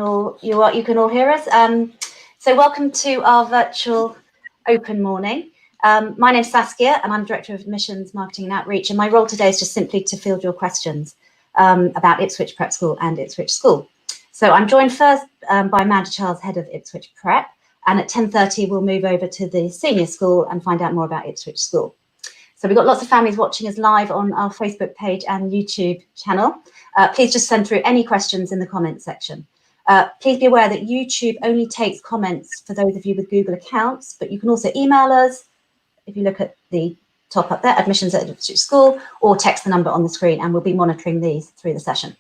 You can all hear us. So welcome to our virtual open morning. My name's Saskia and I'm Director of Admissions, Marketing and Outreach, and my role today is just simply to field your questions about Ipswich Prep School and Ipswich School. So I'm joined first by Amanda Charles, Head of Ipswich Prep, and at 10:30 we'll move over to the senior school and find out more about Ipswich School. So we've got lots of families watching us live on our Facebook page and YouTube channel. Please just send through any questions in the comments section. Please be aware that YouTube only takes comments for those of you with Google accounts, but you can also email us, if you look at the top up there, admissions@Ipswich School, or text the number on the screen, and we'll be monitoring these through the session.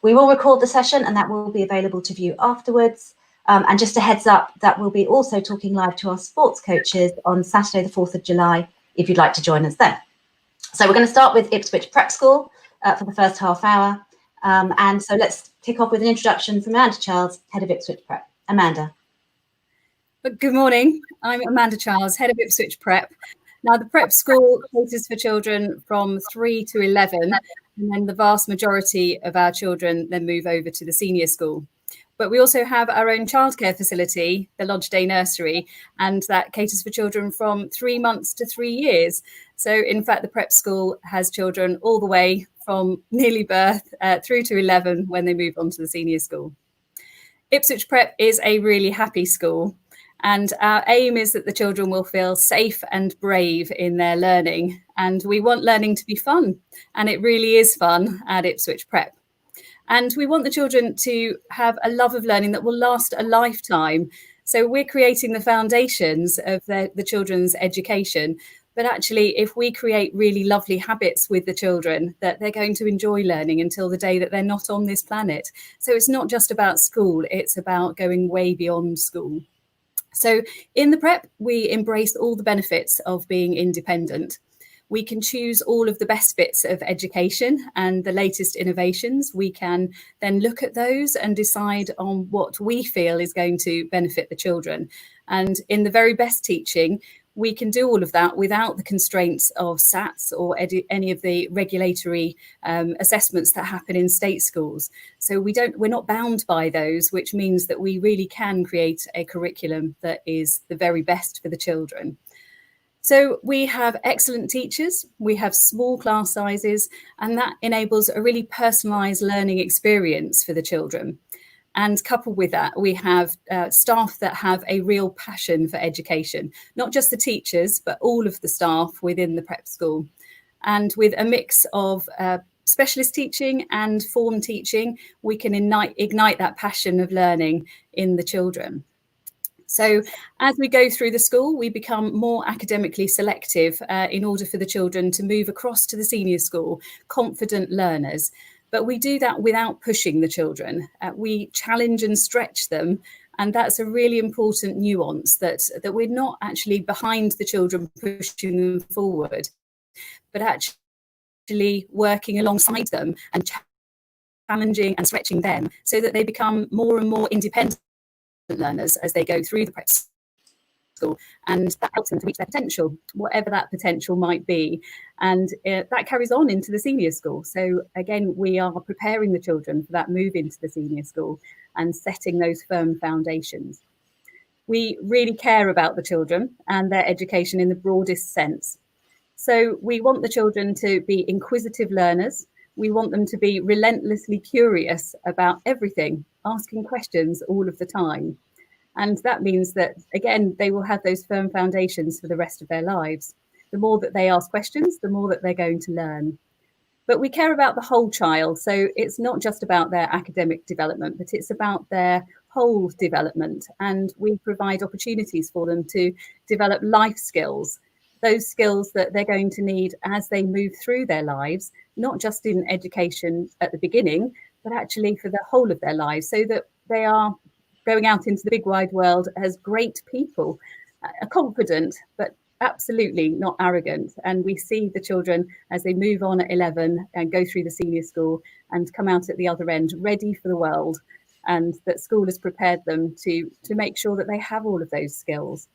We will record the session and that will be available to view afterwards. And just a heads up that we'll be also talking live to our sports coaches on Saturday the 4th of July, if you'd like to join us then. So we're going to start with Ipswich Prep School for the first half hour. And so let's kick off with an introduction from Amanda Charles, Head of Ipswich Prep. Amanda. Good morning. I'm Amanda Charles, Head of Ipswich Prep. Now, the prep school caters for children from 3 to 11, and then the vast majority of our children then move over to the senior school. But we also have our own childcare facility, the Lodge Day Nursery, and that caters for children from 3 months to 3 years. So, in fact, the prep school has children all the way from nearly birth through to 11 when they move on to the senior school. Ipswich Prep is a really happy school, and our aim is that the children will feel safe and brave in their learning. And we want learning to be fun, and it really is fun at Ipswich Prep. And we want the children to have a love of learning that will last a lifetime. So we're creating the foundations of the children's education. But actually, if we create really lovely habits with the children, that they're going to enjoy learning until the day that they're not on this planet. So it's not just about school, it's about going way beyond school. So in the prep, we embrace all the benefits of being independent. We can choose all of the best bits of education and the latest innovations. We can then look at those and decide on what we feel is going to benefit the children. And in the very best teaching, we can do all of that without the constraints of SATs or any of the regulatory assessments that happen in state schools. So we're not bound by those, which means that we really can create a curriculum that is the very best for the children. So we have excellent teachers, we have small class sizes, and that enables a really personalised learning experience for the children. And coupled with that, we have staff that have a real passion for education, not just the teachers, but all of the staff within the prep school. And with a mix of specialist teaching and form teaching, we can ignite that passion of learning in the children. So as we go through the school, we become more academically selective in order for the children to move across to the senior school, confident learners. But we do that without pushing the children. We challenge and stretch them. And that's a really important nuance, that we're not actually behind the children pushing them forward, but actually working alongside them and challenging and stretching them so that they become more and more independent learners as they go through the prep school, and that helps them to reach their potential, whatever that potential might be, and that carries on into the senior school. So again, we are preparing the children for that move into the senior school and setting those firm foundations. We really care about the children and their education in the broadest sense. So we want the children to be inquisitive learners. We want them to be relentlessly curious about everything, asking questions all of the time. And that means that, again, they will have those firm foundations for the rest of their lives. The more that they ask questions, the more that they're going to learn. But we care about the whole child. So it's not just about their academic development, but it's about their whole development. And we provide opportunities for them to develop life skills, those skills that they're going to need as they move through their lives, not just in education at the beginning, but actually for the whole of their lives, so that they are going out into the big wide world as great people, confident, but absolutely not arrogant. And we see the children as they move on at 11 and go through the senior school and come out at the other end ready for the world, and that school has prepared them to make sure that they have all of those skills.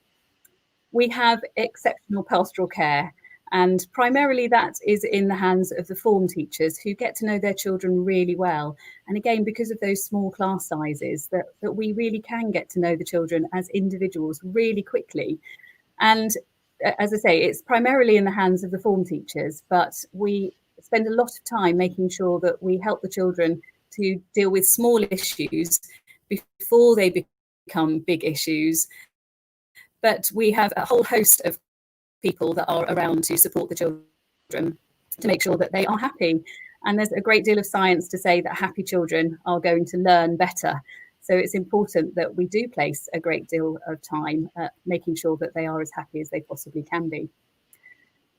We have exceptional pastoral care, And primarily that is in the hands of the form teachers, who get to know their children really well. And again, because of those small class sizes, that we really can get to know the children as individuals really quickly. And as I say, it's primarily in the hands of the form teachers, but we spend a lot of time making sure that we help the children to deal with small issues before they become big issues. But we have a whole host of people that are around to support the children to make sure that they are happy. And there's a great deal of science to say that happy children are going to learn better. So it's important that we do place a great deal of time making sure that they are as happy as they possibly can be.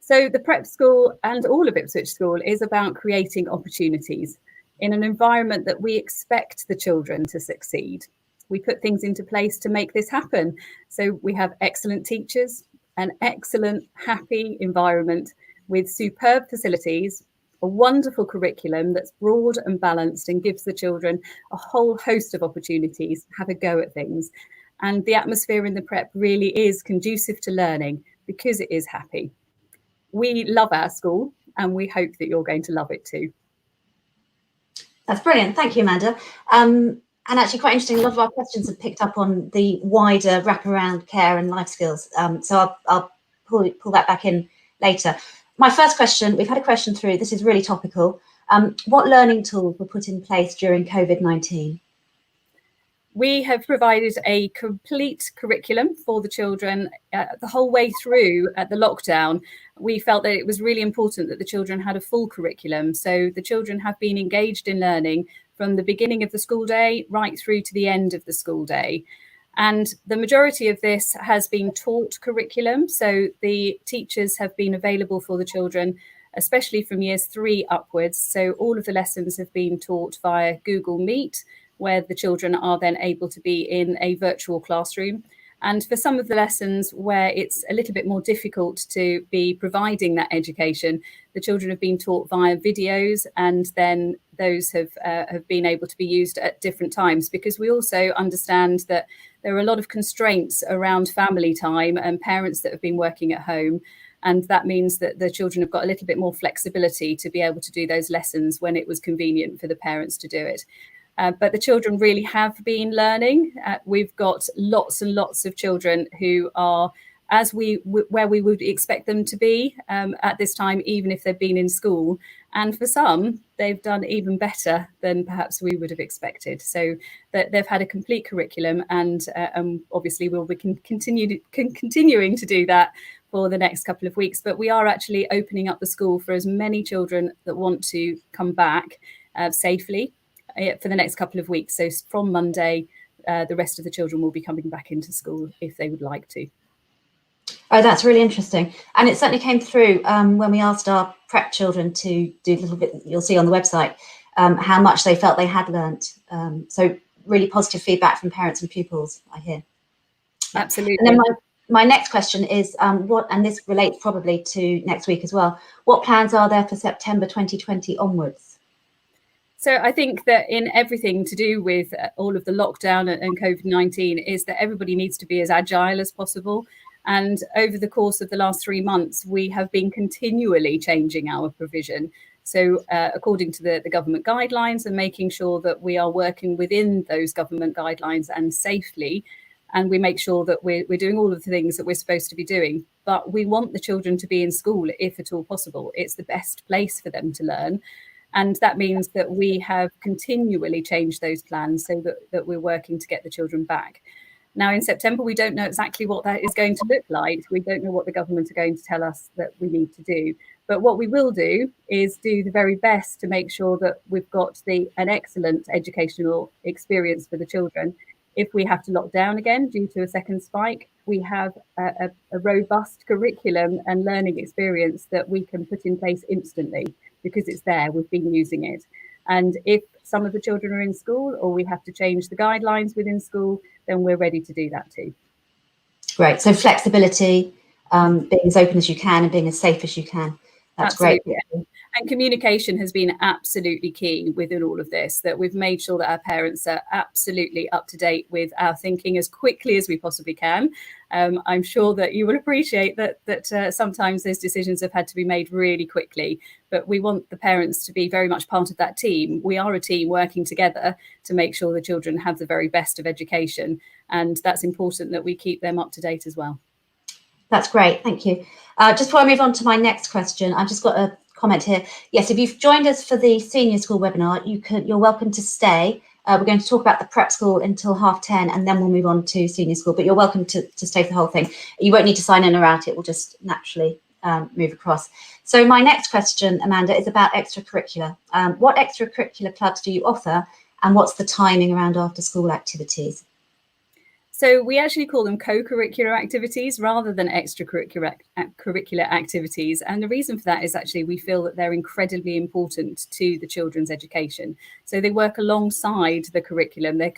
So the prep school and all of Ipswich School is about creating opportunities in an environment that we expect the children to succeed. We put things into place to make this happen. So we have excellent teachers, an excellent, happy environment with superb facilities, a wonderful curriculum that's broad and balanced and gives the children a whole host of opportunities to have a go at things. And the atmosphere in the prep really is conducive to learning because it is happy. We love our school and we hope that you're going to love it too. That's brilliant. Thank you, Amanda. And actually quite interesting, a lot of our questions have picked up on the wider wraparound care and life skills. So I'll pull that back in later. My first question, we've had a question through, this is really topical. What learning tools were put in place during COVID-19? We have provided a complete curriculum for the children the whole way through the lockdown. We felt that it was really important that the children had a full curriculum. So the children have been engaged in learning from the beginning of the school day right through to the end of the school day. And the majority of this has been taught curriculum. So the teachers have been available for the children, especially from years 3 upwards. So all of the lessons have been taught via Google Meet, where the children are then able to be in a virtual classroom. And for some of the lessons where it's a little bit more difficult to be providing that education, the children have been taught via videos, and then those have been able to be used at different times, because we also understand that there are a lot of constraints around family time and parents that have been working at home. And that means that the children have got a little bit more flexibility to be able to do those lessons when it was convenient for the parents to do it. But the children really have been learning. We've got lots and lots of children who are where we would expect them to be at this time, even if they've been in school. And for some, they've done even better than perhaps we would have expected. So that they've had a complete curriculum, and obviously we'll be continuing to do that for the next couple of weeks. But we are actually opening up the school for as many children that want to come back safely for the next couple of weeks. So from Monday, the rest of the children will be coming back into school if they would like to. Oh, that's really interesting. And it certainly came through when we asked our prep children to do a little bit, you'll see on the website, how much they felt they had learnt. So really positive feedback from parents and pupils, I hear. Absolutely. And then my next question is, and this relates probably to next week as well, what plans are there for September 2020 onwards? So I think that in everything to do with all of the lockdown and COVID-19 is that everybody needs to be as agile as possible. And over the course of the last 3 months, we have been continually changing our provision. So according to the government guidelines, and making sure that we are working within those government guidelines and safely. And we make sure that we're doing all of the things that we're supposed to be doing. But we want the children to be in school if at all possible. It's the best place for them to learn. And that means that we have continually changed those plans so that we're working to get the children back. Now, in September, we don't know exactly what that is going to look like. We don't know what the government are going to tell us that we need to do. But what we will do is do the very best to make sure that we've got an excellent educational experience for the children. If we have to lock down again due to a second spike, we have a robust curriculum and learning experience that we can put in place instantly, because it's there, we've been using it. And if some of the children are in school or we have to change the guidelines within school, then we're ready to do that too. Great. So flexibility, being as open as you can and being as safe as you can. That's Absolutely. great. And communication has been absolutely key within all of this, that we've made sure that our parents are absolutely up to date with our thinking as quickly as we possibly can. I'm sure that you will appreciate that sometimes those decisions have had to be made really quickly, but we want the parents to be very much part of that team. We are a team working together to make sure the children have the very best of education, and that's important that we keep them up to date as well. That's great, thank you. Just before I move on to my next question, I've just got a comment here. Yes, if you've joined us for the senior school webinar, you're welcome to stay. We're going to talk about the prep school until 10:30, and then we'll move on to senior school, but you're welcome to stay for the whole thing. You won't need to sign in or out, it will just naturally move across. So my next question, Amanda, is about extracurricular. What extracurricular clubs do you offer, and what's the timing around after school activities? So we actually call them co-curricular activities rather than extracurricular activities. And the reason for that is actually we feel that they're incredibly important to the children's education. So they work alongside the curriculum, they're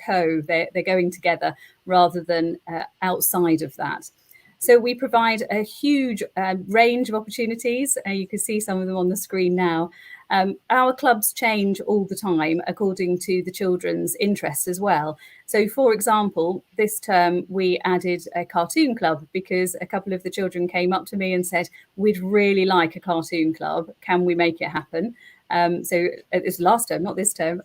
going together rather than outside of that. So we provide a huge range of opportunities. You can see some of them on the screen now. Our clubs change all the time according to the children's interests as well. So, for example, this term we added a cartoon club because a couple of the children came up to me and said, we'd really like a cartoon club. Can we make it happen? So it's last term, not this term.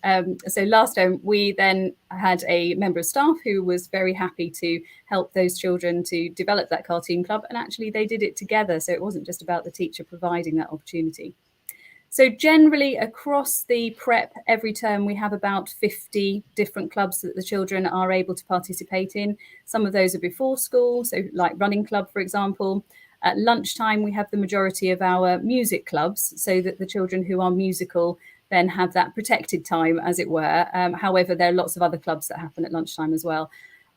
So last term, we then had a member of staff who was very happy to help those children to develop that cartoon club. And actually, they did it together. So it wasn't just about the teacher providing that opportunity. So generally across the prep, every term we have about 50 different clubs that the children are able to participate in. Some of those are before school, so like running club, for example. At lunchtime, we have the majority of our music clubs, so that the children who are musical then have that protected time, as it were. However, there are lots of other clubs that happen at lunchtime as well.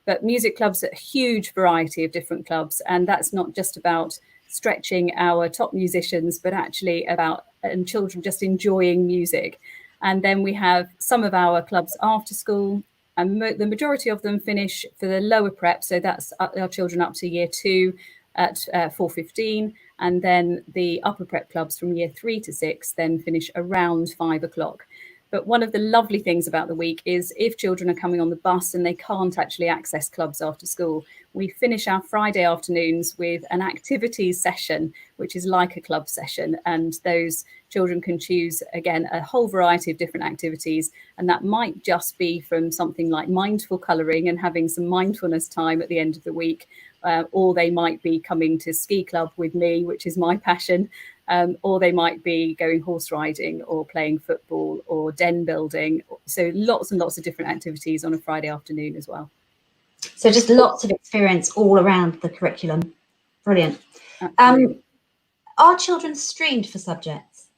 But music clubs are a huge variety of different clubs, and that's not just about stretching our top musicians, but actually about children just enjoying music. And then we have some of our clubs after school, and the majority of them finish for the lower prep. So that's our children up to year 2 at 4:15, and then the upper prep clubs from year 3 to 6 then finish around 5 o'clock. But one of the lovely things about the week is if children are coming on the bus and they can't actually access clubs after school, we finish our Friday afternoons with an activities session, which is like a club session. And those children can choose, again, a whole variety of different activities. And that might just be from something like mindful colouring and having some mindfulness time at the end of the week. Or they might be coming to ski club with me, which is my passion. Or they might be going horse riding or playing football or den building. So lots and lots of different activities on a Friday afternoon as well. So just lots of experience all around the curriculum. Brilliant. Are children streamed for subjects?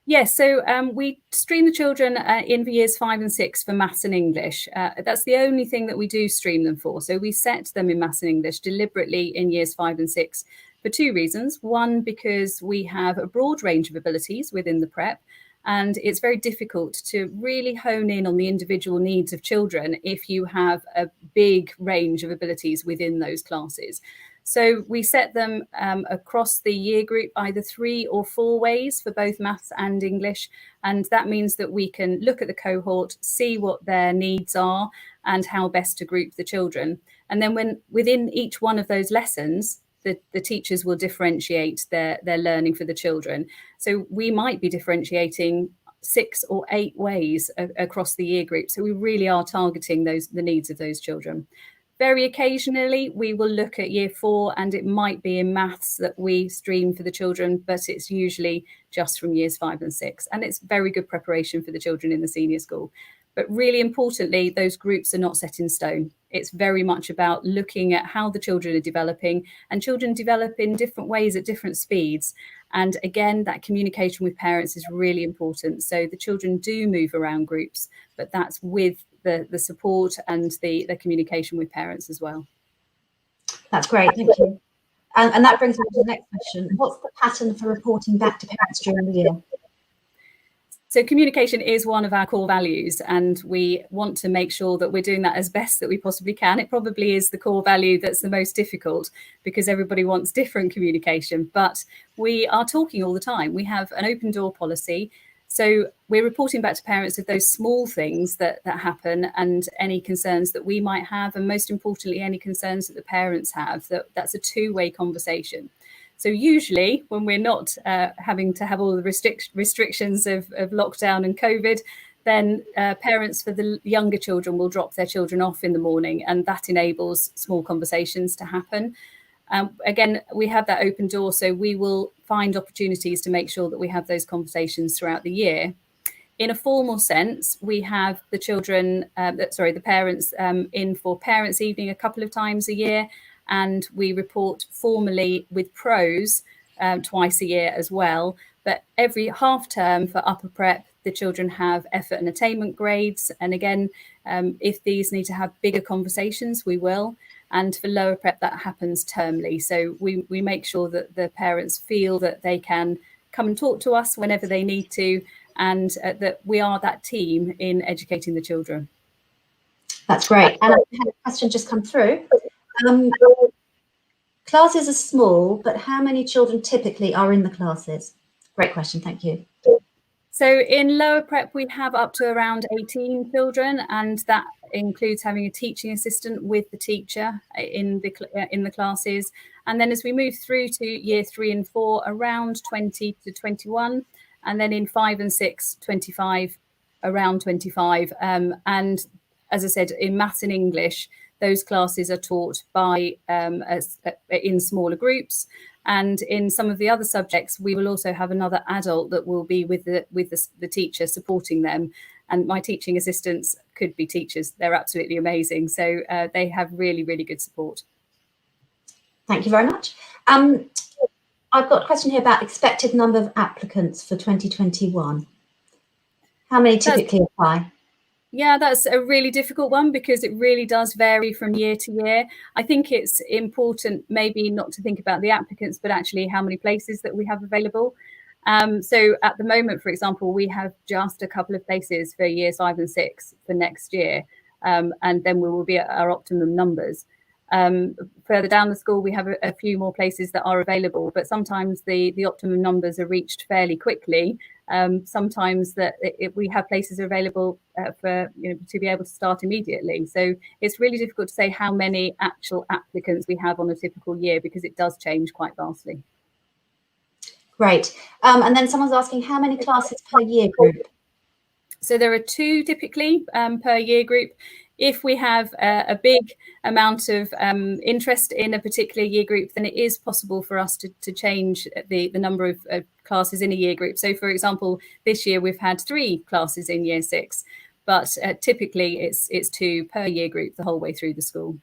Yes, so we stream the children in for years 5 and 6 for maths and English. That's the only thing that we do stream them for. So we set them in maths and English deliberately in years 5 and 6 for 2 reasons. One, because we have a broad range of abilities within the prep, and it's very difficult to really hone in on the individual needs of children if you have a big range of abilities within those classes. So we set them across the year group either 3 or 4 ways for both maths and English. And that means that we can look at the cohort, see what their needs are and how best to group the children. And then within each one of those lessons, the teachers will differentiate their learning for the children. So we might be differentiating 6 or 8 ways across the year group. So we really are targeting the needs of those children. Very occasionally, we will look at year 4, and it might be in maths that we stream for the children, but it's usually just from years 5 and 6. And it's very good preparation for the children in the senior school. But really importantly, those groups are not set in stone. It's very much about looking at how the children are developing, and children develop in different ways at different speeds. And again, that communication with parents is really important. So the children do move around groups, but that's with the support and the communication with parents as well. That's great, thank you. And that brings me to the next question. What's the pattern for reporting back to parents during the year? So communication is one of our core values, and we want to make sure that we're doing that as best that we possibly can. It probably is the core value that's the most difficult because everybody wants different communication, but we are talking all the time. We have an open door policy. So we're reporting back to parents of those small things that happen and any concerns that we might have, and most importantly, any concerns that the parents have. That's a two-way conversation. So usually when we're not having to have all the restrictions of lockdown and COVID, then parents for the younger children will drop their children off in the morning, and that enables small conversations to happen. Again, we have that open door, so we will find opportunities to make sure that we have those conversations throughout the year. In a formal sense, we have the the parents in for parents' evening a couple of times a year, and we report formally with pros twice a year as well. But every half term for upper prep, the children have effort and attainment grades. And again, if these need to have bigger conversations, we will. And for lower prep, that happens termly. So we make sure that the parents feel that they can come and talk to us whenever they need to, and that we are that team in educating the children. That's great. And I had a question just come through. Classes are small, but how many children typically are in the classes? Great question, thank you. So in lower prep, we have up to around 18 children, and that includes having a teaching assistant with the teacher in the classes. And then as we move through to year 3 and 4, around 20 to 21, and then in 5 and 6, 25, around 25. And as I said, in maths and English, those classes are taught by in smaller groups. And in some of the other subjects, we will also have another adult that will be with the teacher supporting them. And my teaching assistants could be teachers. They're absolutely amazing. So they have really, really good support. Thank you very much. I've got a question here about expected number of applicants for 2021. How many typically apply? Yeah, that's a really difficult one because it really does vary from year to year. I think it's important maybe not to think about the applicants, but actually how many places that we have available. So at the moment, for example, we have just a couple of places for years 5 and 6 for next year, and then we will be at our optimum numbers. Further down the school, we have a few more places that are available, but sometimes the optimum numbers are reached fairly quickly. Sometimes we have places available to be able to start immediately. So it's really difficult to say how many actual applicants we have on a typical year because it does change quite vastly. Great. And then someone's asking how many classes per year group? So there are 2 typically per year group. If we have a big amount of interest in a particular year group, then it is possible for us to change the number of classes in a year group. So, for example, this year we've had 3 classes in year 6, but typically it's 2 per year group the whole way through the school.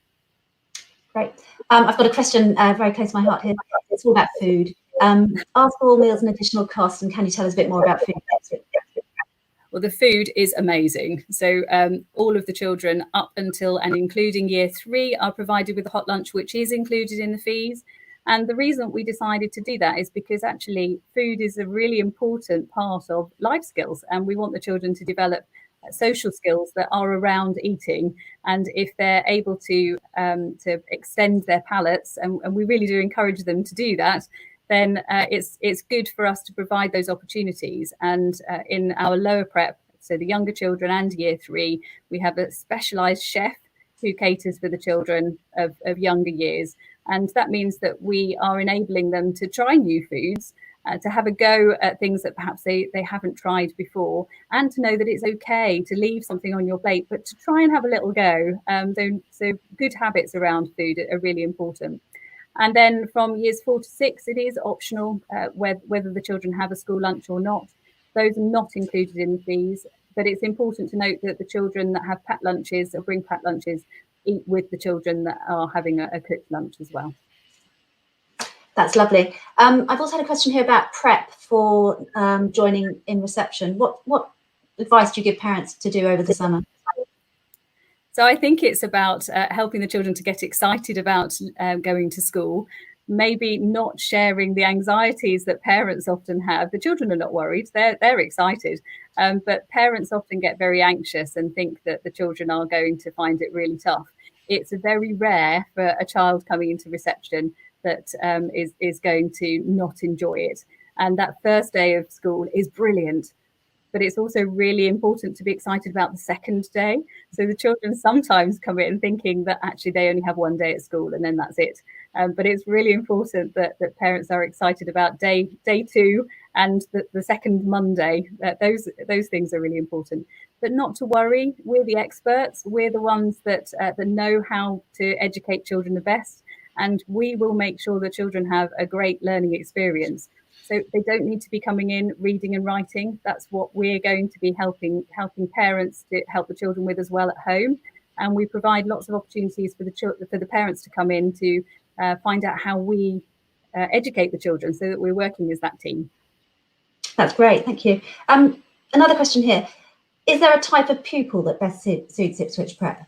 Great. I've got a question very close to my heart here. It's all about food. Are school meals an additional cost, and can you tell us a bit more about food? Well, the food is amazing. So all of the children up until and including year 3 are provided with a hot lunch, which is included in the fees. And the reason we decided to do that is because actually food is a really important part of life skills, and we want the children to develop social skills that are around eating. And if they're able to extend their palates, and we really do encourage them to do that, then it's good for us to provide those opportunities. And in our lower prep, so the younger children and year 3, we have a specialised chef who caters for the children of younger years. And that means that we are enabling them to try new foods, to have a go at things that perhaps they haven't tried before, and to know that it's okay to leave something on your plate, but to try and have a little go. So good habits around food are really important. And then from years 4 to 6, it is optional whether the children have a school lunch or not. Those are not included in the fees, but it's important to note that the children that have packed lunches or bring packed lunches eat with the children that are having a cooked lunch as well. That's lovely. I've also had a question here about prep for joining in reception. What advice do you give parents to do over the summer? So I think it's about helping the children to get excited about going to school. maybe not sharing the anxieties that parents often have. The children are not worried, they're excited, but parents often get very anxious and think that the children are going to find it really tough. It's very rare for a child coming into reception that is going to not enjoy it. And that first day of school is brilliant, but it's also really important to be excited about the second day. So the children sometimes come in thinking that actually they only have one day at school and then that's it. But it's really important that parents are excited about day two and the second Monday. Those things are really important. But not to worry, we're the experts. We're the ones that know how to educate children the best, and we will make sure the children have a great learning experience. So they don't need to be coming in reading and writing. That's what we're going to be helping parents to help the children with as well at home. And we provide lots of opportunities for the parents to come in to find out how we educate the children, so that we're working as that team. That's great, thank you. Another question here. Is there a type of pupil that best suits Ipswich Prep?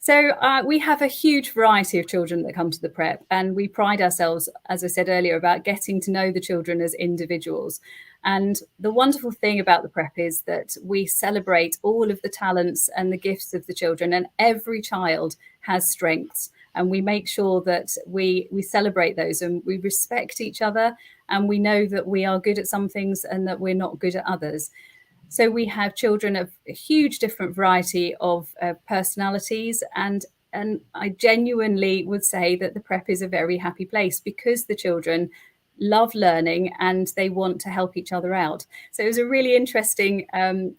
So we have a huge variety of children that come to the prep, and we pride ourselves, as I said earlier, about getting to know the children as individuals. And the wonderful thing about the prep is that we celebrate all of the talents and the gifts of the children, and every child has strengths. And we make sure that we celebrate those, and we respect each other, and we know that we are good at some things and that we're not good at others. So we have children of a huge different variety of personalities, and I genuinely would say that the prep is a very happy place because the children love learning and they want to help each other out. So it was a really interesting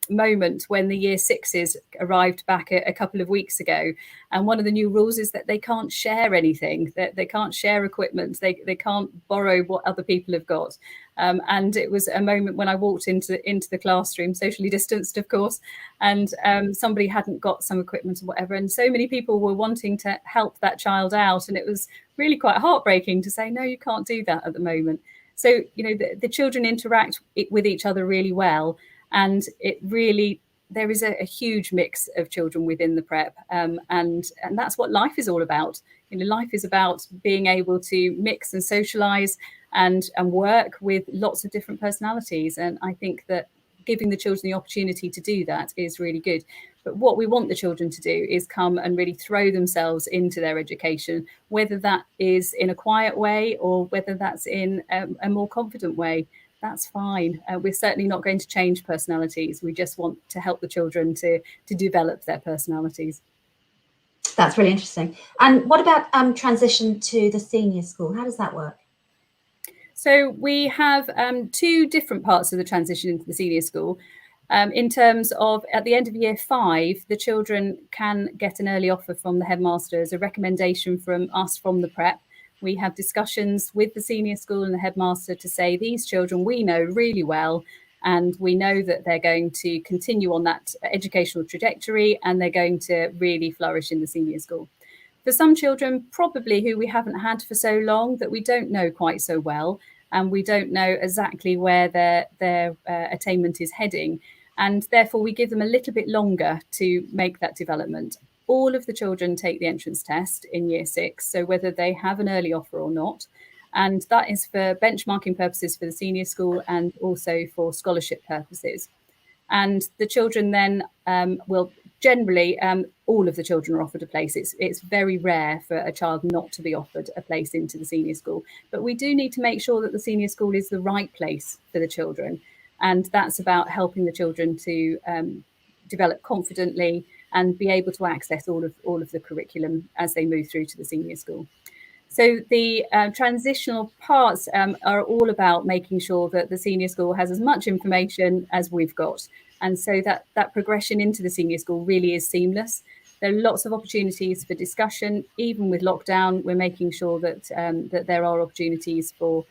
moment when the year sixes arrived back a couple of weeks ago. And one of the new rules is that they can't share anything, that they can't share equipment, they can't borrow what other people have got. And it was a moment when I walked into the classroom, socially distanced, of course, and somebody hadn't got some equipment or whatever. And so many people were wanting to help that child out. And it was really quite heartbreaking to say, no, you can't do that at the moment. So, you know, the children interact with each other really well. And there is a huge mix of children within the prep. And that's what life is all about. You know, life is about being able to mix and socialize and work with lots of different personalities. And I think that giving the children the opportunity to do that is really good. But what we want the children to do is come and really throw themselves into their education, whether that is in a quiet way or whether that's in a more confident way. That's fine. We're certainly not going to change personalities. We just want to help the children to develop their personalities. That's really interesting. And what about transition to the senior school? How does that work? So we have two different parts of the transition into the senior school. In terms of, at the end of year 5, the children can get an early offer from the headmaster as a recommendation from us from the prep. We have discussions with the senior school and the headmaster to say, these children we know really well, and we know that they're going to continue on that educational trajectory and they're going to really flourish in the senior school. For some children, probably who we haven't had for so long that we don't know quite so well, and we don't know exactly where their attainment is heading, and therefore we give them a little bit longer to make that development. All of the children take the entrance test in year 6, so whether they have an early offer or not, and that is for benchmarking purposes for the senior school and also for scholarship purposes. And the children then will generally, all of the children are offered a place. It's very rare for a child not to be offered a place into the senior school. But we do need to make sure that the senior school is the right place for the children. And that's about helping the children to develop confidently and be able to access all of the curriculum as they move through to the senior school. So the transitional parts are all about making sure that the senior school has as much information as we've got. And so that progression into the senior school really is seamless. There are lots of opportunities for discussion. Even with lockdown, we're making sure that that there are opportunities for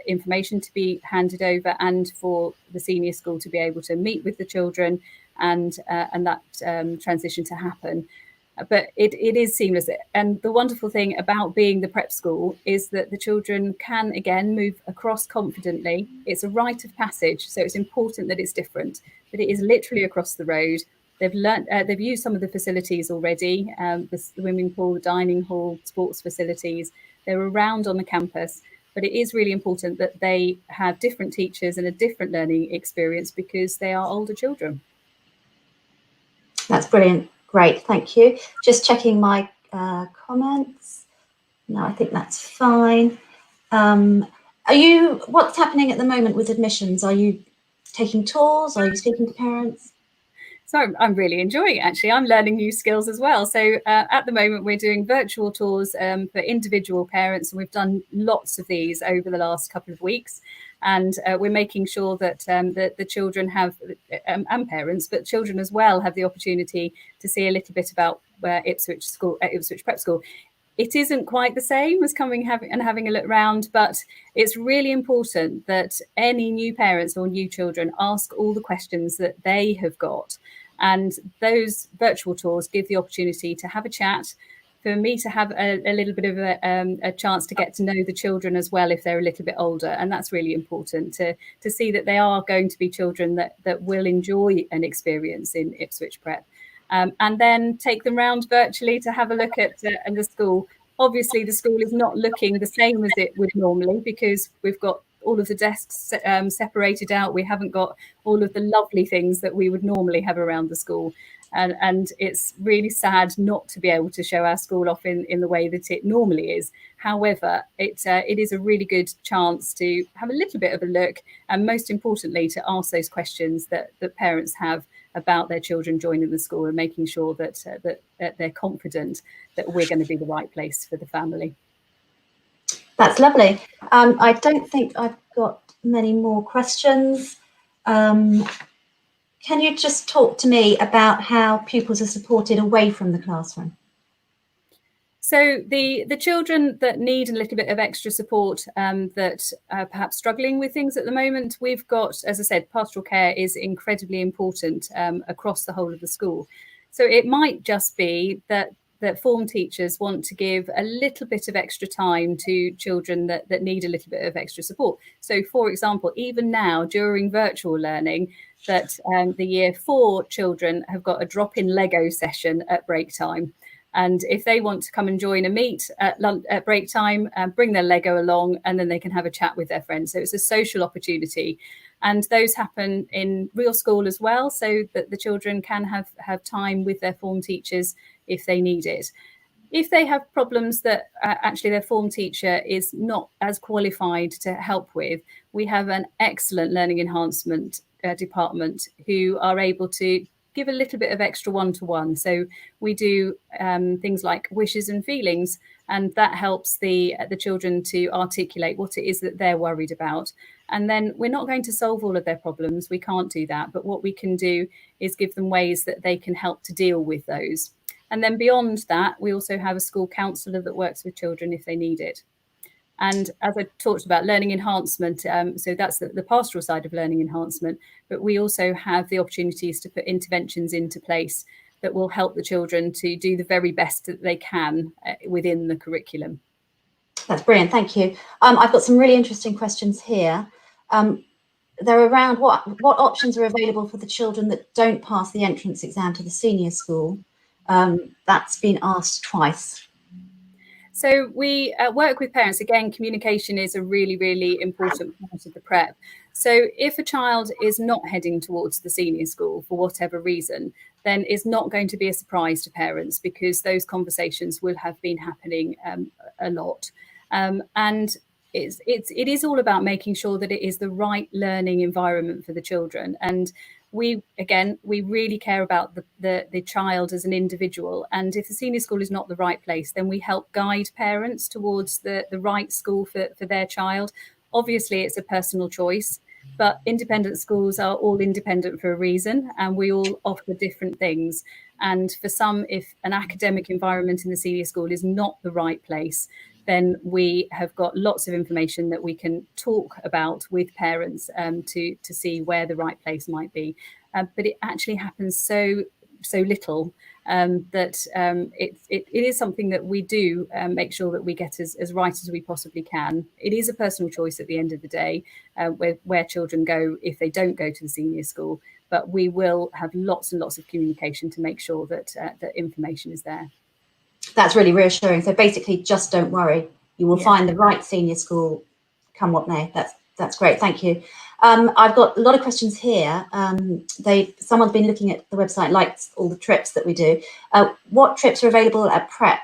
information to be handed over and for the senior school to be able to meet with the children and that transition to happen. But it is seamless. And the wonderful thing about being the prep school is that the children can, again, move across confidently. It's a rite of passage, so it's important that it's different. But it is literally across the road. they've used some of the facilities already, the swimming pool, dining hall, sports facilities. They're around on the campus, but it is really important that they have different teachers and a different learning experience because they are older children. That's brilliant. Great, thank you. Just checking my comments. No, I think that's fine. What's happening at the moment with admissions? Are you taking tours? Are you speaking to parents? So I'm really enjoying it, actually. I'm learning new skills as well. So at the moment, we're doing virtual tours for individual parents, and we've done lots of these over the last couple of weeks. And we're making sure that the children have, and parents, but children as well, have the opportunity to see a little bit about Ipswich School, Ipswich Prep School. It isn't quite the same as having a look around, but it's really important that any new parents or new children ask all the questions that they have got. And those virtual tours give the opportunity to have a chat, for me to have a little bit of a chance to get to know the children as well if they're a little bit older. And that's really important to see that they are going to be children that will enjoy an experience in Ipswich Prep. And then take them round virtually to have a look at the school. Obviously, the school is not looking the same as it would normally because we've got all of the desks separated out. We haven't got all of the lovely things that we would normally have around the school. And it's really sad not to be able to show our school off in the way that it normally is. However, it is a really good chance to have a little bit of a look, and most importantly, to ask those questions that parents have about their children joining the school, and making sure that they're confident that we're going to be the right place for the family. That's lovely. I don't think I've got many more questions. Can you just talk to me about how pupils are supported away from the classroom? So the children that need a little bit of extra support, that are perhaps struggling with things at the moment, we've got, as I said, pastoral care is incredibly important across the whole of the school. So it might just be that form teachers want to give a little bit of extra time to children that need a little bit of extra support. So, for example, even now during virtual learning, that the year 4 children have got a drop-in Lego session at break time. And if they want to come and join a meet at break time, bring their Lego along, and then they can have a chat with their friends. So it's a social opportunity. And those happen in real school as well, so that the children can have time with their form teachers if they need it. If they have problems that actually their form teacher is not as qualified to help with, we have an excellent learning enhancement department who are able to give a little bit of extra one-to-one. So we do things like wishes and feelings, and that helps the children to articulate what it is that they're worried about. And then we're not going to solve all of their problems. We can't do that. But what we can do is give them ways that they can help to deal with those. And then beyond that, we also have a school counsellor that works with children if they need it. And as I talked about learning enhancement, so that's the pastoral side of learning enhancement, but we also have the opportunities to put interventions into place that will help the children to do the very best that they can within the curriculum. That's brilliant, thank you. I've got some really interesting questions here. They're around what options are available for the children that don't pass the entrance exam to the senior school. That's been asked twice. So we work with parents. Again, communication is a really, really important part of the prep. So if a child is not heading towards the senior school for whatever reason, then it's not going to be a surprise to parents, because those conversations will have been happening a lot. And it is all about making sure that it is the right learning environment for the children. And we really care about the child as an individual. And if the senior school is not the right place, then we help guide parents towards the right school for their child. Obviously, it's a personal choice, but independent schools are all independent for a reason, and we all offer different things. And for some, if an academic environment in the senior school is not the right place, then we have got lots of information that we can talk about with parents to see where the right place might be. But it actually happens so little that it is something that we do make sure that we get as right as we possibly can. It is a personal choice at the end of the day where children go if they don't go to the senior school. but we will have lots and lots of communication to make sure that that information is there. That's really reassuring. So basically, just don't worry. You will find the right senior school, come what may. That's great. Thank you. I've got a lot of questions here. Someone's been looking at the website, likes all the trips that we do. What trips are available at Prep?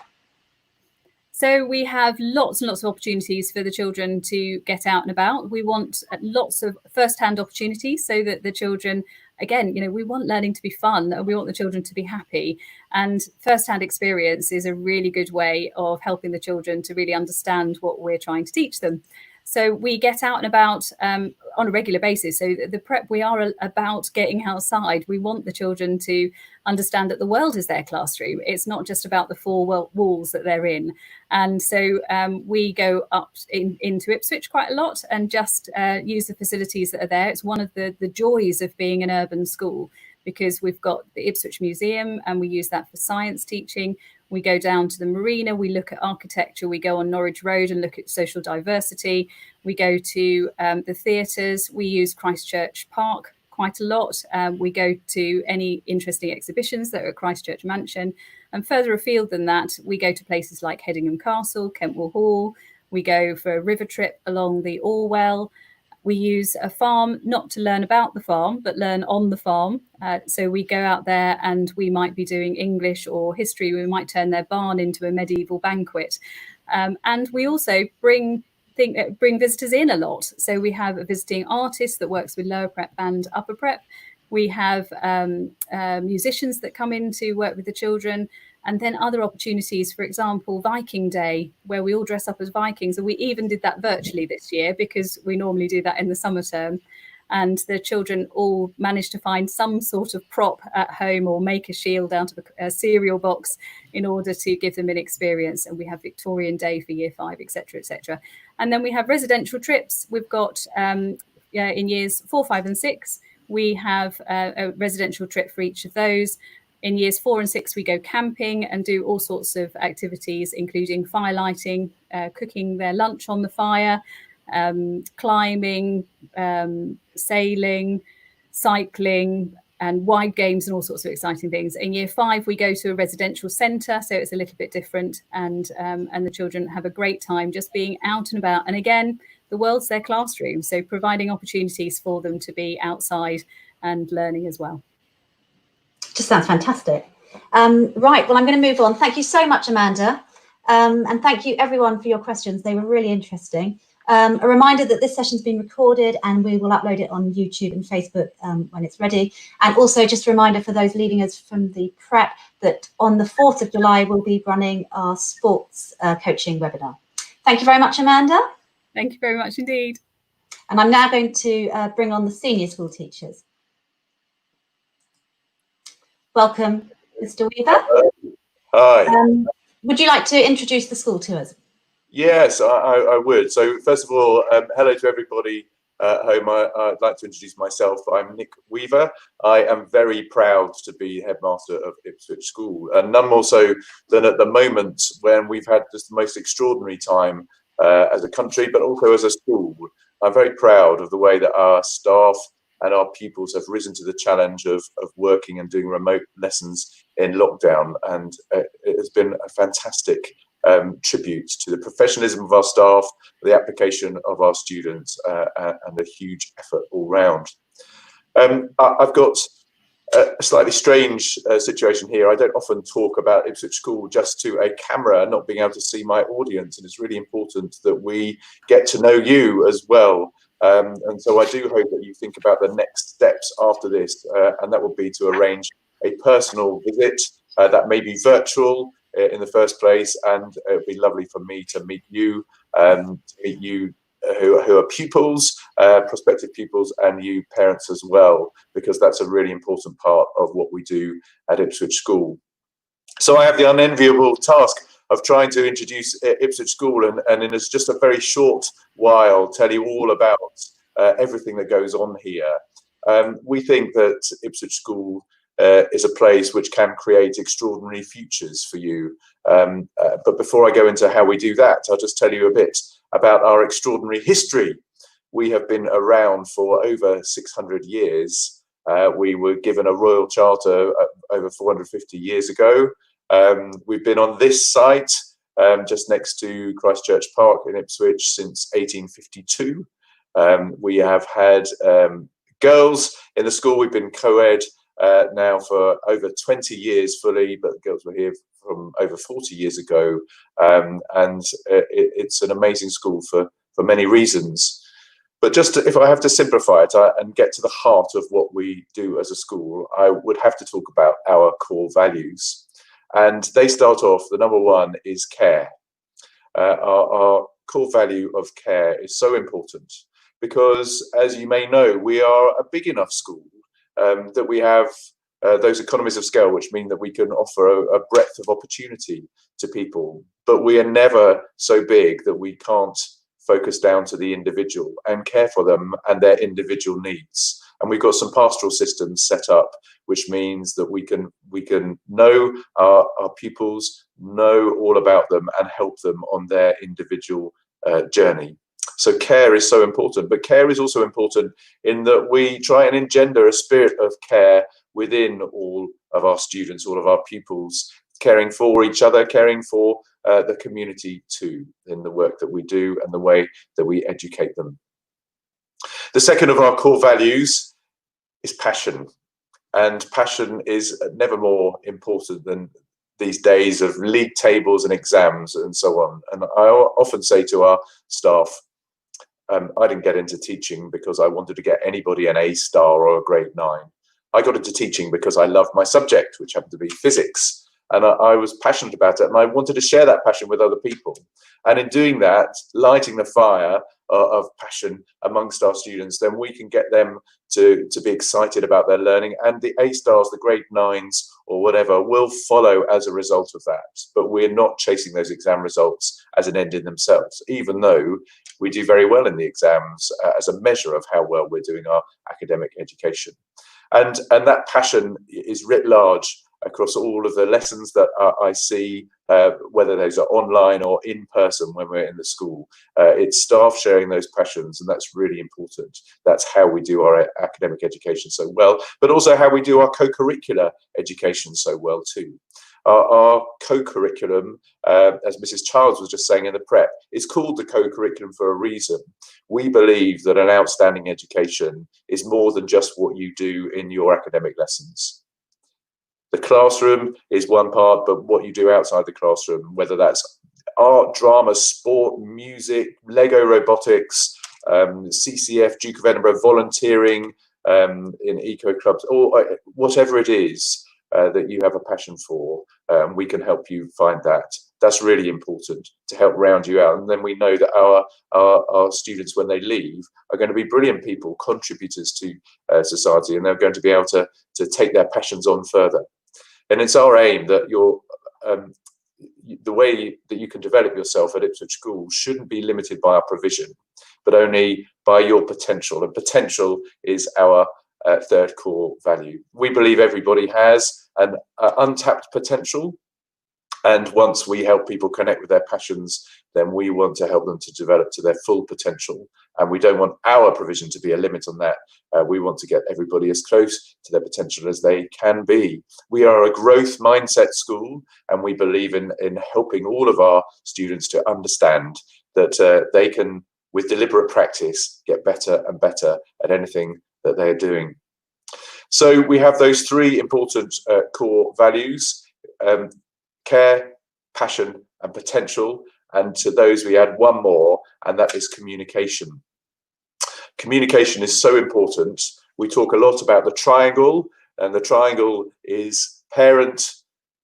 So we have lots and lots of opportunities for the children to get out and about. We want lots of first-hand opportunities so that the children, again, we want learning to be fun and we want the children to be happy. And first-hand experience is a really good way of helping the children to really understand what we're trying to teach them. So we get out and about on a regular basis. So the Prep, we are about getting outside. We want the children to understand that the world is their classroom. It's not just about the four walls that they're in. And so we go up into Ipswich quite a lot and just use the facilities that are there. It's one of the joys of being an urban school, because we've got the Ipswich Museum and we use that for science teaching. We go down to the marina, we look at architecture, we go on Norwich Road and look at social diversity. We go to the theatres, we use Christchurch Park quite a lot. We go to any interesting exhibitions that are at Christchurch Mansion. And further afield than that, we go to places like Headingham Castle, Kentwell Hall. We go for a river trip along the Orwell. We use a farm, not to learn about the farm, but learn on the farm. So we go out there and we might be doing English or history. We might turn their barn into a medieval banquet. And we also bring visitors in a lot. So we have a visiting artist that works with lower prep and upper prep. We have musicians that come in to work with the children. And then other opportunities, for example, Viking Day, where we all dress up as Vikings. And we even did that virtually this year because we normally do that in the summer term. And the children all managed to find some sort of prop at home or make a shield out of a cereal box in order to give them an experience. And we have Victorian Day for year 5, etc., etc. And then we have residential trips. We've got in years 4, 5 and 6, we have a residential trip for each of those. In years 4 and 6, we go camping and do all sorts of activities, including firelighting, cooking their lunch on the fire, climbing, sailing, cycling, and wide games and all sorts of exciting things. In year 5, we go to a residential centre, so it's a little bit different, and the children have a great time just being out and about. And again, the world's their classroom, so providing opportunities for them to be outside and learning as well. Just sounds fantastic. Right, well, I'm going to move on. Thank you so much, Amanda. And thank you, everyone, for your questions. They were really interesting. A reminder that this session's been recorded and we will upload it on YouTube and Facebook when it's ready. And also just a reminder for those leaving us from the Prep that on the 4th of July, we'll be running our sports coaching webinar. Thank you very much, Amanda. Thank you very much indeed. And I'm now going to bring on the senior school teachers. Welcome, Mr. Weaver. Hi. Would you like to introduce the school to us? Yes, I would. So first of all, hello to everybody at home. I'd like to introduce myself. I'm Nick Weaver. I am very proud to be Headmaster of Ipswich School, and none more so than at the moment when we've had just the most extraordinary time as a country, but also as a school. I'm very proud of the way that our staff and our pupils have risen to the challenge of working and doing remote lessons in lockdown. And it has been a fantastic tribute to the professionalism of our staff, the application of our students, and a huge effort all round. I've got a slightly strange situation here. I don't often talk about Ipswich School just to a camera, not being able to see my audience. And it's really important that we get to know you as well. And so I do hope that you think about the next steps after this, and that will be to arrange a personal visit that may be virtual in the first place, and it would be lovely for me to meet you, who are pupils, prospective pupils, and you parents as well, because that's a really important part of what we do at Ipswich School. So I have the unenviable task of trying to introduce Ipswich School and in just a very short while tell you all about everything that goes on here. We think that Ipswich School is a place which can create extraordinary futures for you. But before I go into how we do that, I'll just tell you a bit about our extraordinary history. We have been around for over 600 years. We were given a royal charter over 450 years ago. We've been on this site just next to Christchurch Park in Ipswich since 1852. We have had girls in the school. We've been co-ed now for over 20 years fully, but the girls were here from over 40 years ago. It's an amazing school for many reasons. But if I have to simplify it and get to the heart of what we do as a school, I would have to talk about our core values. And they start off, the number one is care. Our core value of care is so important because, as you may know, we are a big enough school that we have those economies of scale, which mean that we can offer a breadth of opportunity to people. But we are never so big that we can't focus down to the individual and care for them and their individual needs. And we've got some pastoral systems set up, which means that we can know our pupils, know all about them and help them on their individual journey. So care is so important, but care is also important in that we try and engender a spirit of care within all of our students, all of our pupils, caring for each other, caring for the community too, in the work that we do and the way that we educate them. The second of our core values is passion. And passion is never more important than these days of league tables and exams and so on. And I often say to our staff, I didn't get into teaching because I wanted to get anybody an A star or a grade 9. I got into teaching because I loved my subject, which happened to be physics. And I was passionate about it, and I wanted to share that passion with other people. And in doing that, lighting the fire of passion amongst our students, then we can get them to be excited about their learning, and the A stars, the grade 9s or whatever will follow as a result of that. But we're not chasing those exam results as an end in themselves, even though we do very well in the exams as a measure of how well we're doing our academic education. And that passion is writ large across all of the lessons that I see, whether those are online or in person when we're in the school. It's staff sharing those passions, and that's really important. That's how we do our academic education so well, but also how we do our co-curricular education so well too. Our co-curriculum, as Mrs. Childs was just saying in the prep, is called the co-curriculum for a reason. We believe that an outstanding education is more than just what you do in your academic lessons. The classroom is one part, but what you do outside the classroom, whether that's art, drama, sport, music, Lego robotics, CCF, Duke of Edinburgh, volunteering in eco clubs, or whatever it is that you have a passion for, we can help you find that. That's really important to help round you out. And then we know that our students, when they leave, are going to be brilliant people, contributors to society, and they're going to be able to take their passions on further. And it's our aim that the way that you can develop yourself at Ipswich School shouldn't be limited by our provision, but only by your potential. And potential is our third core value. We believe everybody has an untapped potential. And once we help people connect with their passions, then we want to help them to develop to their full potential. And we don't want our provision to be a limit on that. We want to get everybody as close to their potential as they can be. We are a growth mindset school, and we believe in helping all of our students to understand that they can, with deliberate practice, get better and better at anything that they're doing. So we have those three important core values: care, passion, and potential. And to those we add one more, and that is communication. Communication is so important. We talk a lot about the triangle, and the triangle is parent,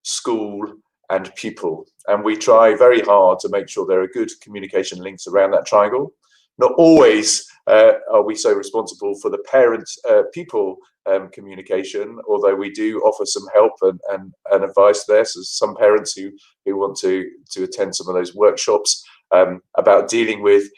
school, and pupil. And we try very hard to make sure there are good communication links around that triangle. Not always are we so responsible for the parent-pupil communication, although we do offer some help and advice there. So some parents who want to attend some of those workshops about dealing with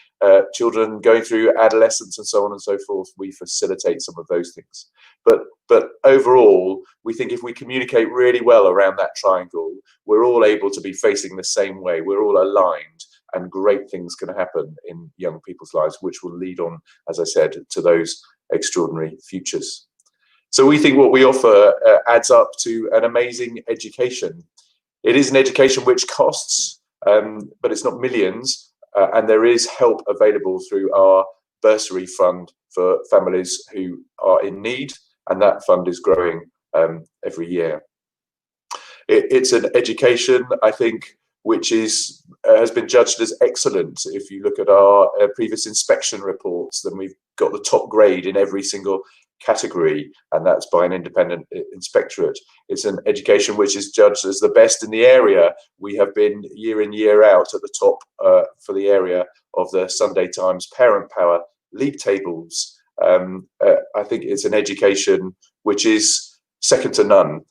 children going through adolescence and so on and so forth, we facilitate some of those things. But overall, we think if we communicate really well around that triangle, we're all able to be facing the same way. We're all aligned, and great things can happen in young people's lives, which will lead on, as I said, to those extraordinary futures. So we think what we offer adds up to an amazing education. It is an education which costs, but it's not millions, and there is help available through our bursary fund for families who are in need, and that fund is growing every year. It's an education, I think, which has been judged as excellent. If you look at our previous inspection reports, then we've got the top grade in every single category, and that's by an independent inspectorate. It's an education which is judged as the best in the area. We have been year in, year out at the top for the area of the Sunday Times Parent Power League tables. I think it's an education which is second to none.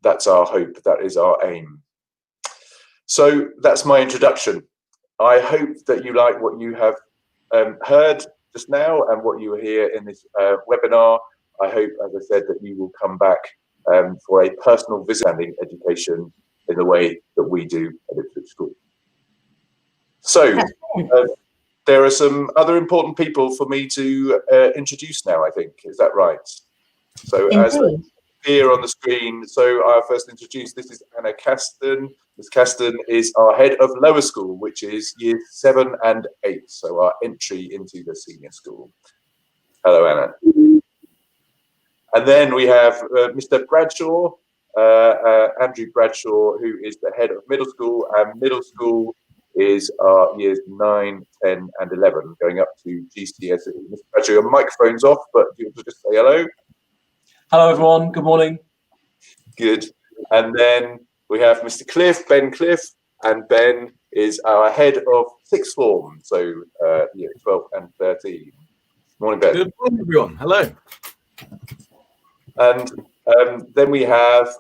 That's our hope, that is our aim. So that's my introduction. I hope that you like what you have heard just now and what you hear in this webinar. I hope, as I said, that you will come back for a personal visiting education in the way that we do at Ipswich School. So there are some other important people for me to introduce now, I think. Is that right? So as here on the screen, so I'll first introduce, this is Anna Caston. Ms. Caston is our head of lower school, which is years 7 and 8, so our entry into the senior school. Hello, Anna. And then we have Mr. Bradshaw, Andrew Bradshaw, who is the head of middle school, and middle school is our years 9, 10 and 11, going up to GCSE. Mr. Bradshaw, your microphone's off, but you want to just say hello? Hello, everyone. Good morning. Good. And then we have Mr. Cliff, Ben Cliff, and Ben is our head of sixth form, so year 12 and 13. Morning, Ben. Good morning, everyone. Hello. And then we have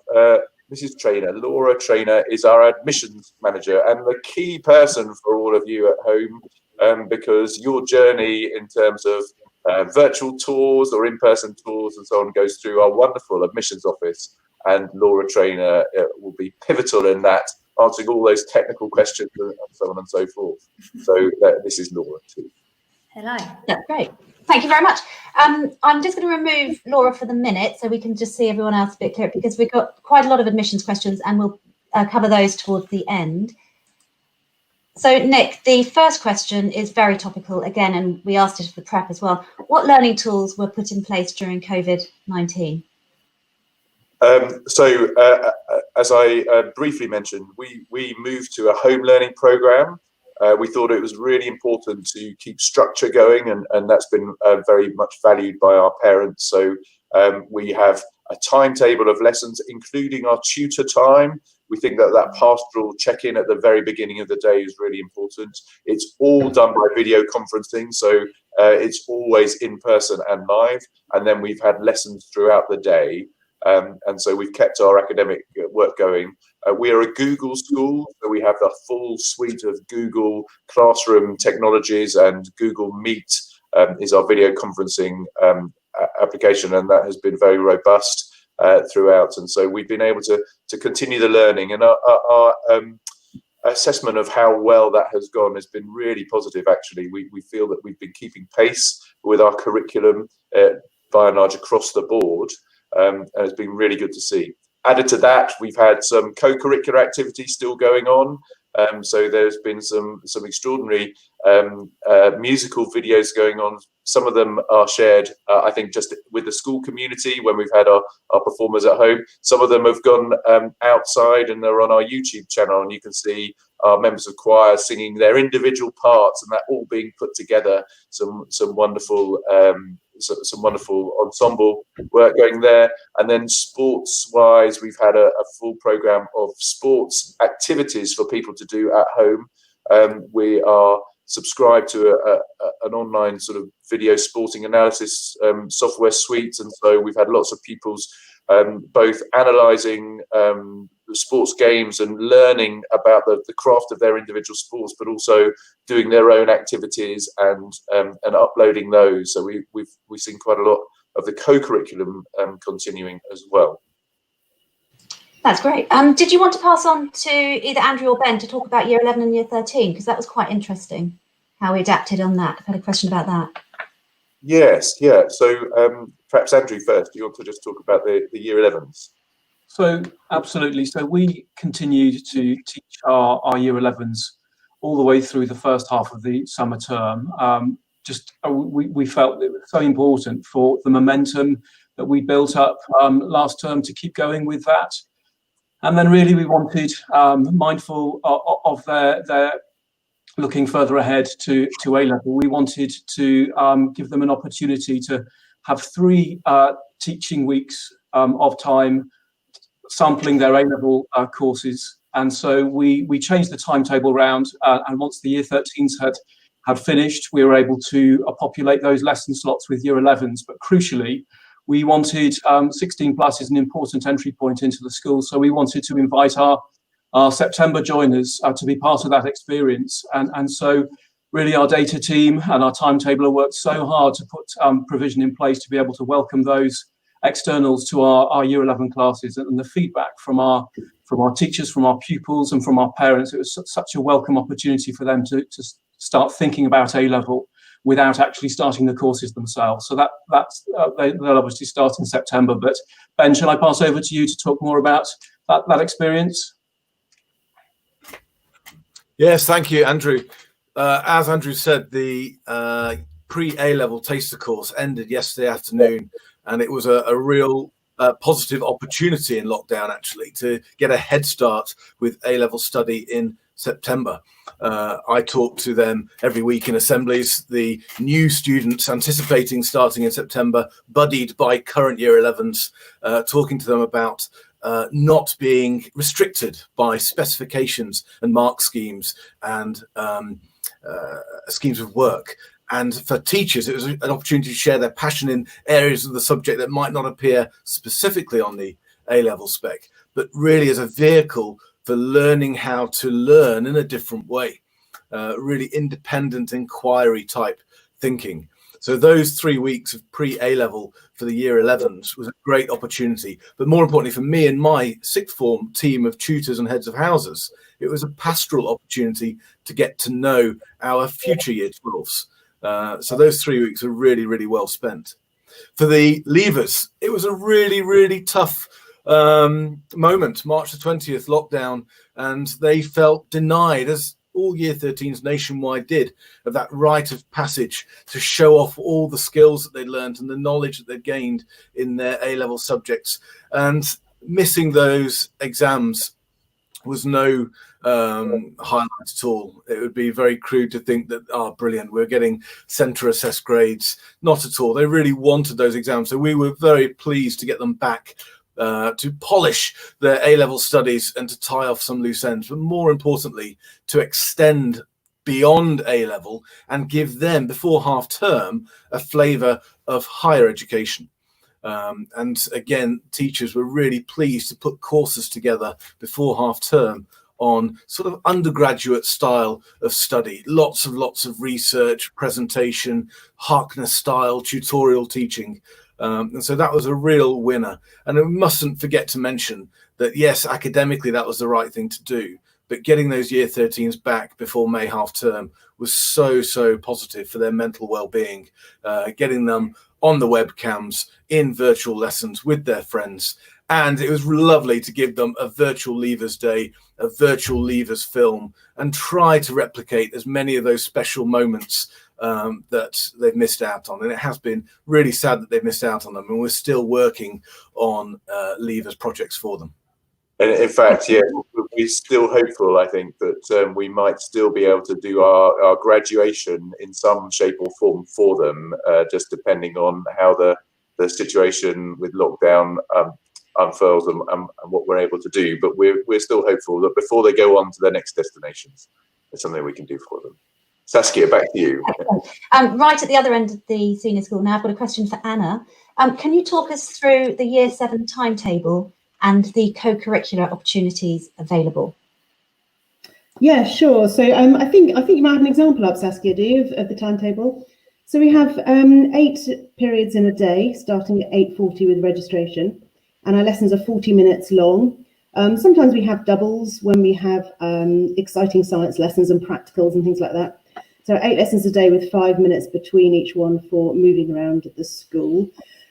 Mrs. Trainer. Laura Trainer is our admissions manager and the key person for all of you at home, because your journey in terms of virtual tours or in-person tours and so on goes through our wonderful admissions office, and Laura Trainer will be pivotal in that, answering all those technical questions and so on and so forth. So this is Laura too. Hello. That's great. Thank you very much. I'm just going to remove Laura for the minute so we can just see everyone else a bit clearer, because we've got quite a lot of admissions questions and we'll cover those towards the end. So Nick, the first question is very topical again, and we asked it for the prep as well. What learning tools were put in place during COVID-19? As I briefly mentioned, we moved to a home learning program. We thought it was really important to keep structure going, and that's been very much valued by our parents. So we have a timetable of lessons, including our tutor time. We think that pastoral check-in at the very beginning of the day is really important. It's all done by video conferencing, so it's always in person and live. And then we've had lessons throughout the day. And so we've kept our academic work going. We are a Google school, so we have the full suite of Google Classroom technologies, and Google Meet is our video conferencing application, and that has been very robust throughout. And so we've been able to continue the learning, and our assessment of how well that has gone has been really positive, actually. We feel that we've been keeping pace with our curriculum by and large across the board. And it's been really good to see. Added to that, we've had some co-curricular activities still going on. So there's been some extraordinary musical videos going on. Some of them are shared, I think, just with the school community when we've had our performers at home. Some of them have gone outside and they're on our YouTube channel, and you can see our members of choir singing their individual parts, and that all being put together. Some wonderful ensemble work going there. And then sports-wise, we've had a full program of sports activities for people to do at home. We are subscribed to an online sort of video sporting analysis software suite, and so we've had lots of pupils both analysing sports games and learning about the craft of their individual sports, but also doing their own activities and uploading those. So we've seen quite a lot of the co-curriculum continuing as well. That's great. Did you want to pass on to either Andrew or Ben to talk about year 11 and year 13? Because that was quite interesting, how we adapted on that. I've had a question about that. Yes, yeah. So perhaps Andrew first, do you want to just talk about the Year 11s? So absolutely. So we continued to teach our Year 11s all the way through the first half of the summer term. We felt it was so important for the momentum that we built up last term to keep going with that. And then really we wanted, mindful of their looking further ahead to A-level, we wanted to give them an opportunity to have 3 teaching weeks of time sampling their A-level courses. And so we changed the timetable around, and once the Year 13s had finished, we were able to populate those lesson slots with Year 11s. But crucially, we wanted 16 plus is an important entry point into the school. So we wanted to invite our September joiners to be part of that experience. And so really our data team and our timetabler worked so hard to put provision in place to be able to welcome those externals to our Year 11 classes, and the feedback from our teachers, from our pupils and from our parents, it was such a welcome opportunity for them to start thinking about A-level without actually starting the courses themselves. So they'll obviously start in September. But Ben, shall I pass over to you to talk more about that experience? Yes, thank you, Andrew. As Andrew said, the pre-A-level taster course ended yesterday afternoon, and it was a real positive opportunity in lockdown, actually, to get a head start with A-level study in September. I talk to them every week in assemblies, the new students anticipating starting in September, buddied by current Year 11s, talking to them about not being restricted by specifications and mark schemes and schemes of work. And for teachers, it was an opportunity to share their passion in areas of the subject that might not appear specifically on the A-level spec, but really as a vehicle for learning how to learn in a different way, really independent inquiry type thinking. So those 3 weeks of pre-A-level for the Year 11s was a great opportunity. But more importantly for me and my sixth form team of tutors and heads of houses, it was a pastoral opportunity to get to know our future Year 12s. So those 3 weeks are really, really well spent. For the leavers, it was a really, really tough moment, March the 20th, lockdown, and they felt denied, as all Year 13s nationwide did, of that rite of passage to show off all the skills that they'd learned and the knowledge that they'd gained in their A-level subjects. And missing those exams was no highlight at all. It would be very crude to think that, brilliant, we're getting centre assessed grades. Not at all. They really wanted those exams. So we were very pleased to get them back to polish their A-level studies and to tie off some loose ends, but more importantly, to extend beyond A-level and give them, before half term, a flavour of higher education. And again, teachers were really pleased to put courses together before half term on sort of undergraduate style of study, lots of research, presentation, Harkness style tutorial teaching. And so that was a real winner. And we mustn't forget to mention that, yes, academically, that was the right thing to do. But getting those Year 13s back before May half term was so positive for their mental well-being, getting them on the webcams in virtual lessons with their friends. And it was lovely to give them a virtual Leavers Day, a virtual Leavers film, and try to replicate as many of those special moments that they've missed out on. And it has been really sad that they've missed out on them. And we're still working on Leavers projects for them. And in fact, yeah, we're still hopeful, I think, that we might still be able to do our graduation in some shape or form for them, just depending on how the situation with lockdown unfurls and what we're able to do. But we're still hopeful that before they go on to their next destinations, there's something we can do for them. Saskia, back to you. Right at the other end of the senior school now, I've got a question for Anna. Can you talk us through the Year 7 timetable and the co-curricular opportunities available? Yeah, sure. So I think you might have an example up, Saskia, do you, of the timetable? So we have 8 periods in a day, starting at 8:40 with registration, and our lessons are 40 minutes long. Sometimes we have doubles when we have exciting science lessons and practicals and things like that. So 8 lessons a day with 5 minutes between each one for moving around the school.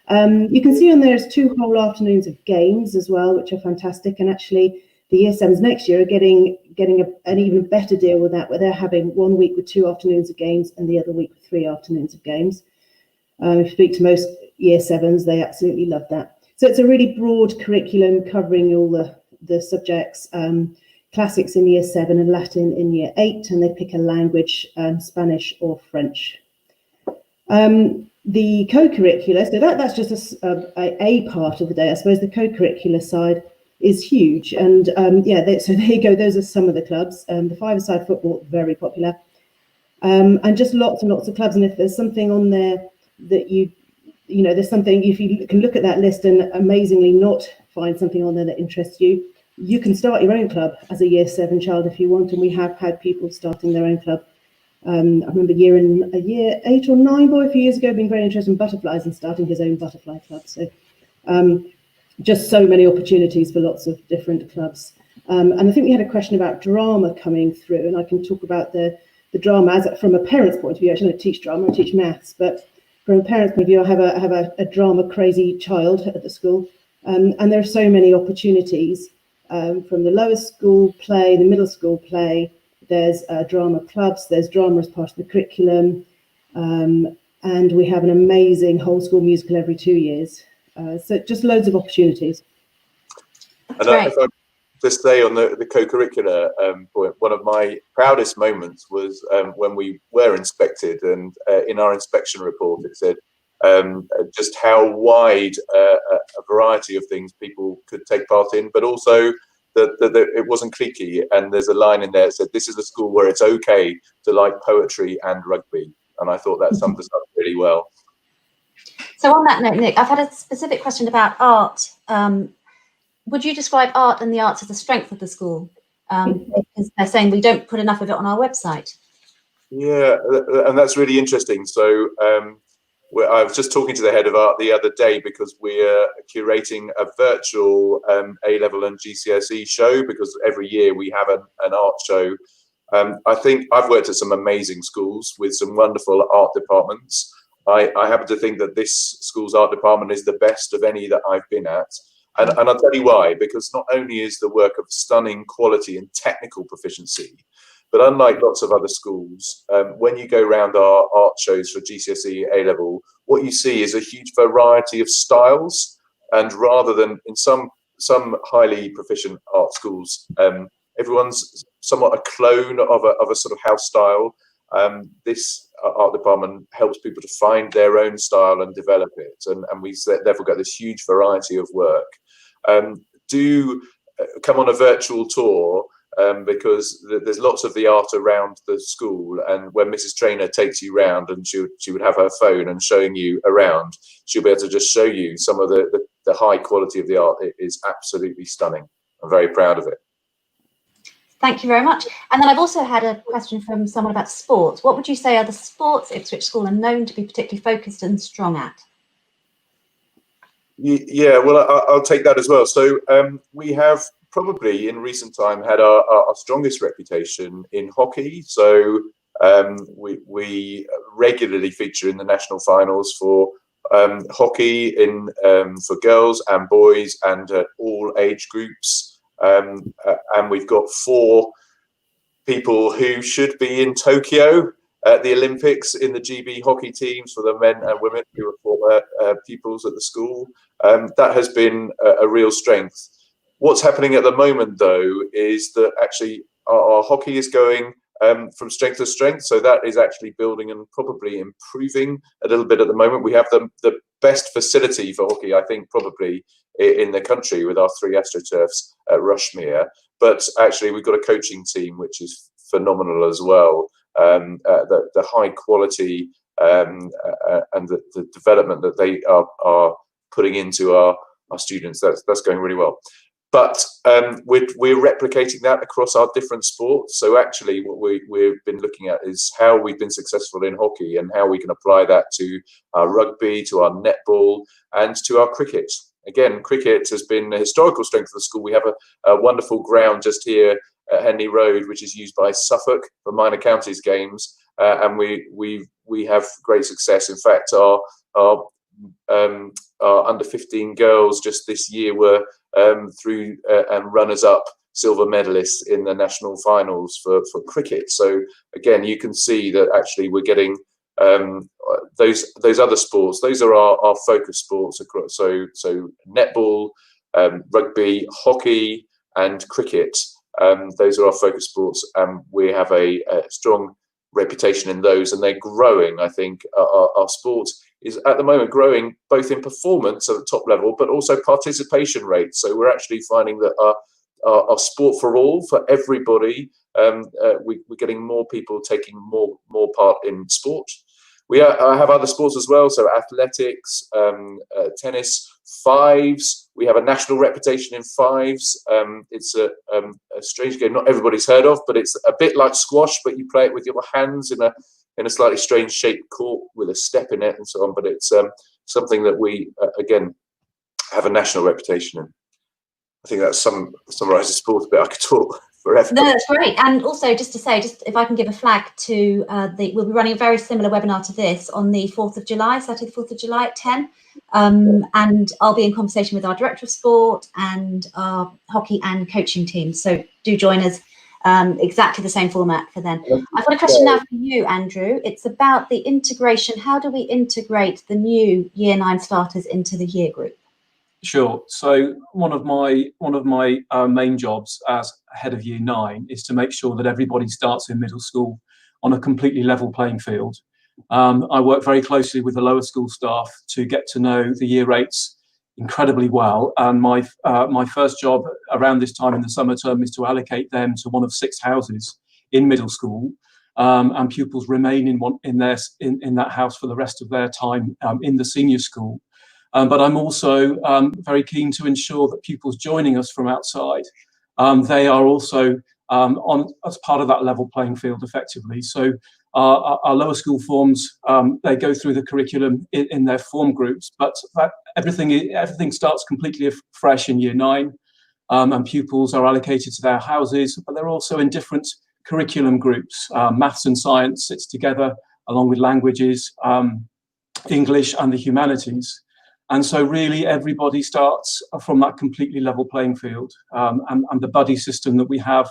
You can see on there is 2 whole afternoons of games as well, which are fantastic. And actually, the Year 7s next year are getting an even better deal with that, where they're having 1 week with 2 afternoons of games and the other week with 3 afternoons of games. If you speak to most Year 7s, they absolutely love that. So it's a really broad curriculum covering all the subjects, classics in Year 7 and Latin in Year 8, and they pick a language, Spanish or French. The co-curricular, so that's just a part of the day. I suppose the co-curricular side is huge, and so there you go. Those are some of the clubs. The five-a-side football, very popular, and just lots and lots of clubs. And if there's something on there that there's something, if you can look at that list and amazingly not find something on there that interests you, you can start your own club as a Year 7 child if you want. And we have had people starting their own club. I remember a year 8 or 9 boy a few years ago being very interested in butterflies and starting his own butterfly club. So just so many opportunities for lots of different clubs. And I think we had a question about drama coming through, and I can talk about the drama as from a parent's point of view. Actually, I don't teach drama, I teach maths, but from a parent's point of view, I have a drama crazy child at the school. And there are so many opportunities from the lower school play, the middle school play. There's drama clubs, there's drama as part of the curriculum, and we have an amazing whole school musical every 2 years. So just loads of opportunities. And if I just say on the co-curricular point, one of my proudest moments was when we were inspected, and in our inspection report it said just how wide a variety of things people could take part in, but also that it wasn't cliquey. And there's a line in there that said, this is a school where it's okay to like poetry and rugby. And I thought that summed us up really well. So on that note, Nick, I've had a specific question about art. Would you describe art and the arts as a strength of the school? Because they're saying we don't put enough of it on our website. Yeah, and that's really interesting. So I was just talking to the head of art the other day because we're curating a virtual A-level and GCSE show, because every year we have an art show. I think I've worked at some amazing schools with some wonderful art departments. I happen to think that this school's art department is the best of any that I've been at. And I'll tell you why, because not only is the work of stunning quality and technical proficiency, but unlike lots of other schools, when you go around our art shows for GCSE A-level, what you see is a huge variety of styles. And rather than in some highly proficient art schools, everyone's somewhat a clone of a sort of house style. This art department helps people to find their own style and develop it. And we therefore get this huge variety of work. Do come on a virtual tour, because there's lots of the art around the school, and when Mrs. Trainer takes you round, and she would have her phone and showing you around, she'll be able to just show you some of the high quality of the art. It is absolutely stunning. I'm very proud of it. Thank you very much. And then I've also had a question from someone about sports. What would you say are the sports Ipswich School are known to be particularly focused and strong at? Yeah, well, I'll take that as well. So we have probably in recent time had our strongest reputation in hockey. So we regularly feature in the national finals for hockey for girls and boys and all age groups. And we've got 4 people who should be in Tokyo at the Olympics in the GB hockey teams for the men and women who are former pupils at the school. That has been a real strength. What's happening at the moment, though, is that actually our hockey is going from strength to strength. So that is actually building and probably improving a little bit at the moment. We have the best facility for hockey, I think, probably in the country with our 3 AstroTurfs at Rushmere. But actually, we've got a coaching team which is phenomenal as well. The high quality and the development that they are putting into our students, that's going really well. But we're replicating that across our different sports. So actually what we've been looking at is how we've been successful in hockey and how we can apply that to our rugby, to our netball, and to our cricket. Again, cricket has been a historical strength of the school. We have a wonderful ground just here at Henley Road, which is used by Suffolk for minor counties games. And we have great success. In fact, our our under 15 girls just this year were through and runners-up silver medalists in the national finals for cricket. So again, you can see that actually we're getting those other sports. Those are our focus sports across. So netball, rugby, hockey, and cricket. Those are our focus sports, and we have a strong reputation in those, and they're growing. I think our sport is at the moment growing both in performance at the top level, but also participation rates. So we're actually finding that our sport for all, for everybody, we're getting more people taking more part in sport. We have other sports as well, so athletics, tennis, fives. We have a national reputation in fives. It's a strange game not everybody's heard of, but it's a bit like squash, but you play it with your hands in a slightly strange shaped court with a step in it and so on. But it's something that we, again, have a national reputation in. I think that summarises sport a bit. I could talk forever. No, that's great. And also, just to say, if I can give a flag to we'll be running a very similar webinar to this on the 4th of July, Saturday the 4th of July at 10. And I'll be in conversation with our Director of Sport and our hockey and coaching team. So do join us. Exactly the same format for then. I've got a question now for you, Andrew. It's about the integration. How do we integrate the new Year 9 starters into the year group? Sure. So one of my main jobs as head of Year 9 is to make sure that everybody starts in middle school on a completely level playing field. I work very closely with the lower school staff to get to know the year 8s incredibly well. And my first job around this time in the summer term is to allocate them to one of 6 houses in middle school, and pupils remain in that house for the rest of their time in the senior school. But I'm also very keen to ensure that pupils joining us from outside, they are also as part of that level playing field effectively. So our lower school forms, they go through the curriculum in their form groups, but everything starts completely fresh in Year 9, and pupils are allocated to their houses, but they're also in different curriculum groups. Maths and science sits together along with languages, English and the humanities. And so really everybody starts from that completely level playing field, and the buddy system that we have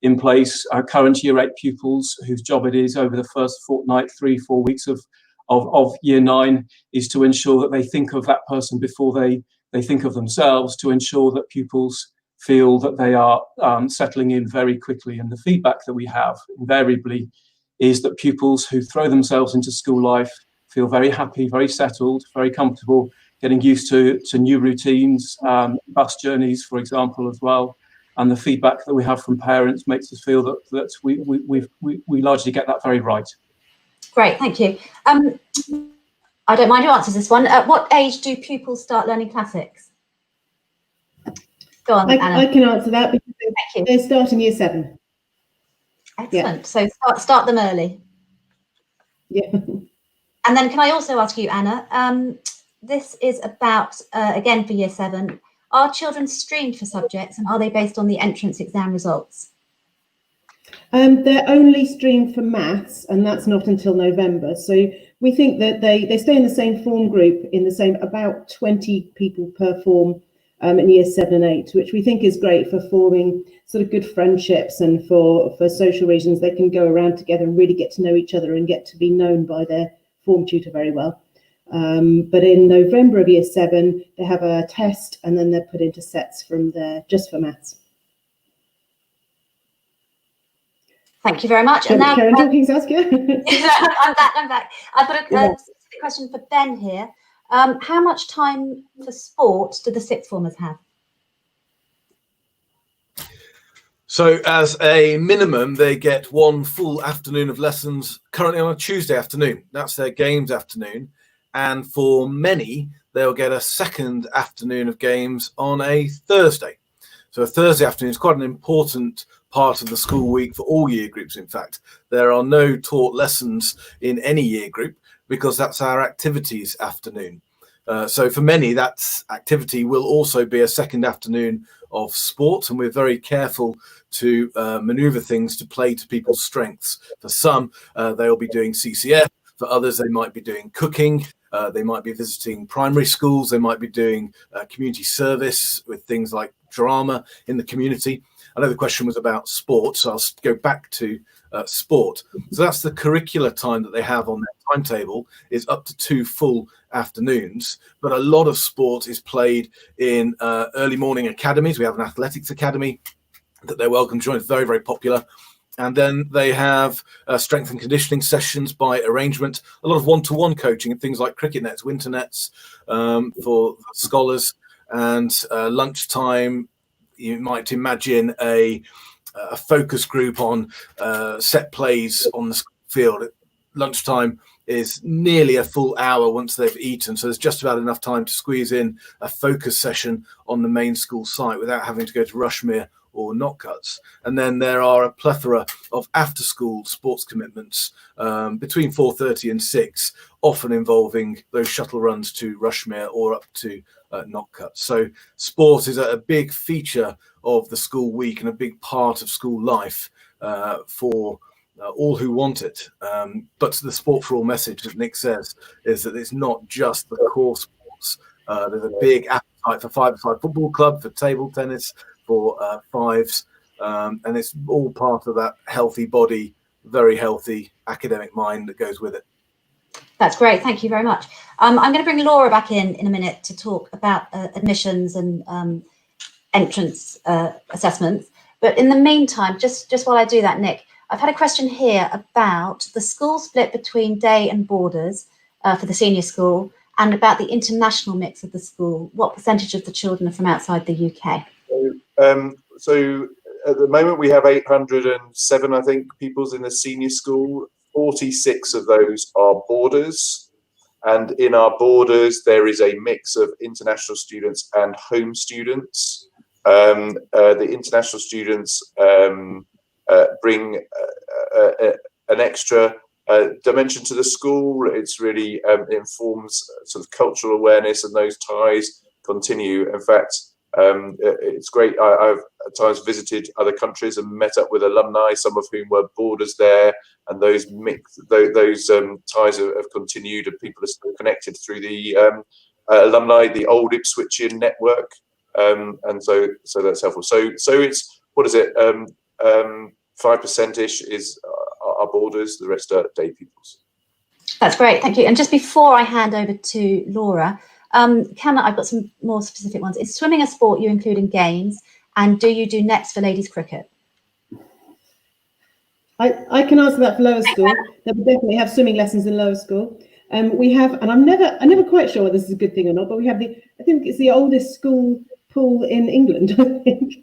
in place, our current Year 8 pupils whose job it is over the first fortnight, 3-4 weeks of Year 9 is to ensure that they think of that person before they think of themselves, to ensure that pupils feel that they are settling in very quickly. And the feedback that we have invariably is that pupils who throw themselves into school life feel very happy, very settled, very comfortable, getting used to new routines, bus journeys, for example, as well. And the feedback that we have from parents makes us feel that we largely get that very right. Great, thank you. I don't mind who answers this one. At what age do pupils start learning classics? Go on, Anna. I can answer that because they're starting Year 7. Excellent. Yeah. So start them early. Yeah. And then can I also ask you, Anna, this is about, again, for Year 7, are children streamed for subjects and are they based on the entrance exam results? They're only streamed for maths, and that's not until November. So we think that they stay in the same form group, in the same about 20 people per form in Year 7 and 8, which we think is great for forming sort of good friendships, and for social reasons they can go around together and really get to know each other and get to be known by their form tutor very well. But in November of Year 7, they have a test and then they're put into sets from there just for maths. Thank you very much. And now, Karen talking, Saskia. I'm back. I've got a specific question for Ben here. How much time for sport do the sixth formers have? So as a minimum, they get one full afternoon of lessons currently on a Tuesday afternoon. That's their games afternoon. And for many, they'll get a second afternoon of games on a Thursday. So a Thursday afternoon is quite an important part of the school week for all year groups. In fact, there are no taught lessons in any year group because that's our activities afternoon. So for many, that activity will also be a second afternoon of sport, and we're very careful to maneuver things to play to people's strengths. For some, they'll be doing CCF. For others, they might be doing cooking. They might be visiting primary schools. They might be doing community service with things like drama in the community. I know the question was about sport, so I'll go back to sport. So that's the curricular time that they have on their timetable, is up to 2 full afternoons. But a lot of sport is played in early morning academies. We have an athletics academy that they're welcome to join. It's very, very popular. And then they have strength and conditioning sessions by arrangement, a lot of one-to-one coaching and things like cricket nets, winter nets for scholars. And lunchtime, you might imagine a focus group on set plays on the field. Lunchtime is nearly a full hour once they've eaten, so there's just about enough time to squeeze in a focus session on the main school site without having to go to Rushmere or Knockcuts. And then there are a plethora of after-school sports commitments between 4:30 and 6, often involving those shuttle runs to Rushmere or up to Knockcuts. So sport is a big feature of the school week and a big part of school life for all who want it. But the Sport for All message that Nick says is that it's not just the core sports. There's a big appetite for five-a-side football club, for table tennis, for fives, and it's all part of that healthy body, very healthy academic mind that goes with it. That's great. Thank you very much. I'm going to bring Laura back in a minute to talk about admissions and entrance assessments. But in the meantime, just while I do that, Nick, I've had a question here about the school split between day and boarders for the senior school, and about the international mix of the school. What percentage of the children are from outside the UK? So at the moment we have 807, I think, pupils in the senior school. 46 of those are boarders, and in our boarders there is a mix of international students and home students. The international students bring an extra dimension to the school. It's really informs sort of cultural awareness, and those ties continue. In fact, it's great. I've at times visited other countries and met up with alumni, some of whom were boarders there, and those ties have continued, and people are still connected through the alumni, the old Ipswichian network, and so that's helpful. So it's, what is it? 5%-ish is our boarders, the rest are day pupils. That's great, thank you. And just before I hand over to Laura, I've got some more specific ones. Is swimming a sport you include in games, and do you do nets for ladies cricket? I can answer that for lower school. They would definitely have swimming lessons in lower school. We have, and I'm never quite sure whether this is a good thing or not, but we have I think it's the oldest school pool in England, I think.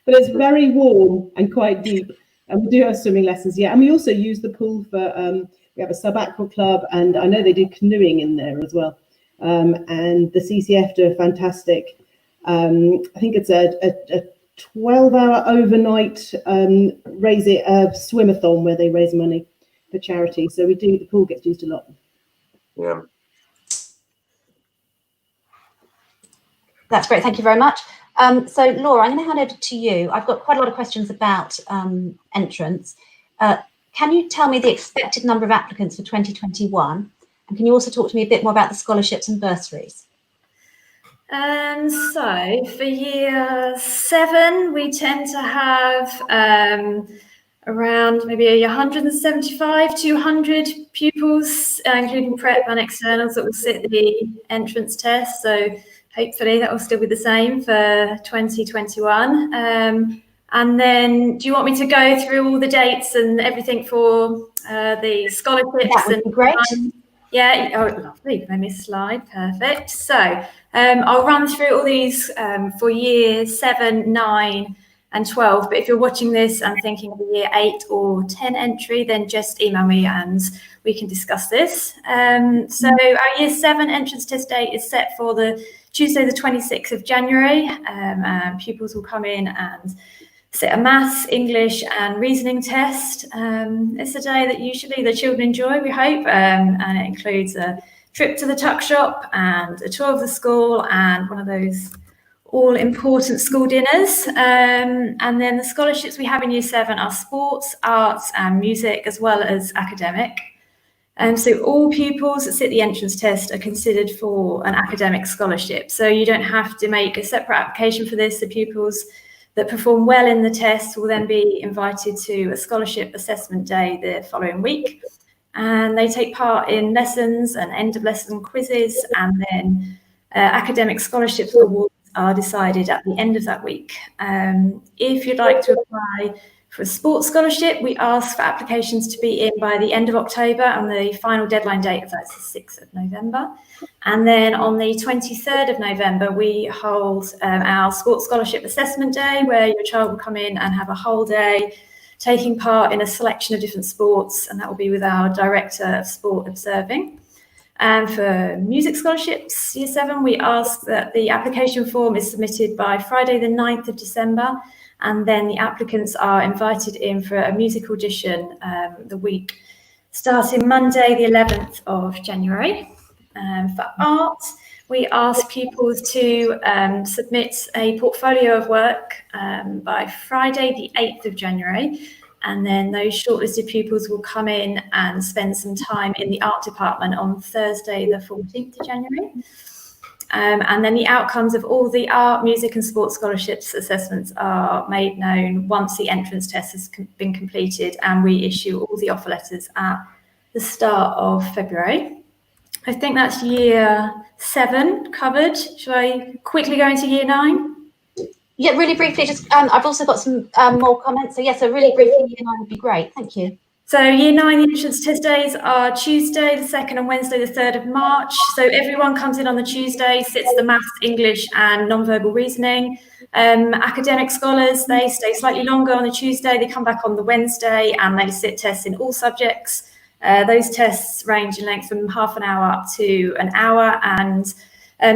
But it's very warm and quite deep. And we do have swimming lessons, yeah. And we also use the pool for, we have a sub-aqua club, and I know they do canoeing in there as well. And the CCF do a fantastic, I think it's a 12-hour overnight swimathon where they raise money for charity. So the pool gets used a lot. Yeah. That's great, thank you very much. So Laura, I'm going to hand over to you. I've got quite a lot of questions about entrance. Can you tell me the expected number of applicants for 2021? And can you also talk to me a bit more about the scholarships and bursaries? So for year 7, we tend to have around maybe 175, 200 pupils, including prep and externals, that will sit the entrance test. So hopefully that will still be the same for 2021. And then, do you want me to go through all the dates and everything for the scholarships? That would be great. Yeah, oh, lovely. Let me slide. Perfect. So I'll run through all these for year 7, 9, and 12. But if you're watching this and thinking of a year 8 or 10 entry, then just email me and we can discuss this. So our year 7 entrance test date is set for the Tuesday, the 26th of January. And pupils will come in and sit a maths, English and reasoning test. It's a day that usually the children enjoy, we hope, and it includes a trip to the tuck shop and a tour of the school and one of those all-important school dinners. And then the scholarships we have in year 7 are sports, arts and music, as well as academic. So all pupils that sit the entrance test are considered for an academic scholarship. So you don't have to make a separate application for this. The pupils that perform well in the test will then be invited to a scholarship assessment day the following week. And they take part in lessons and end of lesson quizzes, and then academic scholarships awards are decided at the end of that week. If you'd like to apply for a sports scholarship, we ask for applications to be in by the end of October, and the final deadline date of that is the 6th of November. And then on the 23rd of November, we hold our sports scholarship assessment day, where your child will come in and have a whole day taking part in a selection of different sports, and that will be with our Director of Sport Observing. And for music scholarships, Year 7, we ask that the application form is submitted by Friday the 9th of December, and then the applicants are invited in for a music audition the week starting Monday the 11th of January. For art, we ask pupils to submit a portfolio of work by Friday the 8th of January, and then those shortlisted pupils will come in and spend some time in the art department on Thursday the 14th of January. And then the outcomes of all the art, music and sports scholarships assessments are made known once the entrance test has been completed, and we issue all the offer letters at the start of February. I think that's Year 7 covered. Shall I quickly go into Year 9? Yeah, really briefly, just I've also got some more comments. So yeah, so really briefly, Year 9 would be great. Thank you. So Year 9, the entrance test days are Tuesday the 2nd and Wednesday the 3rd of March. So everyone comes in on the Tuesday, sits the maths, English and non-verbal reasoning. Academic scholars, they stay slightly longer on the Tuesday, they come back on the Wednesday, and they sit tests in all subjects. Those tests range in length from half an hour up to an hour, and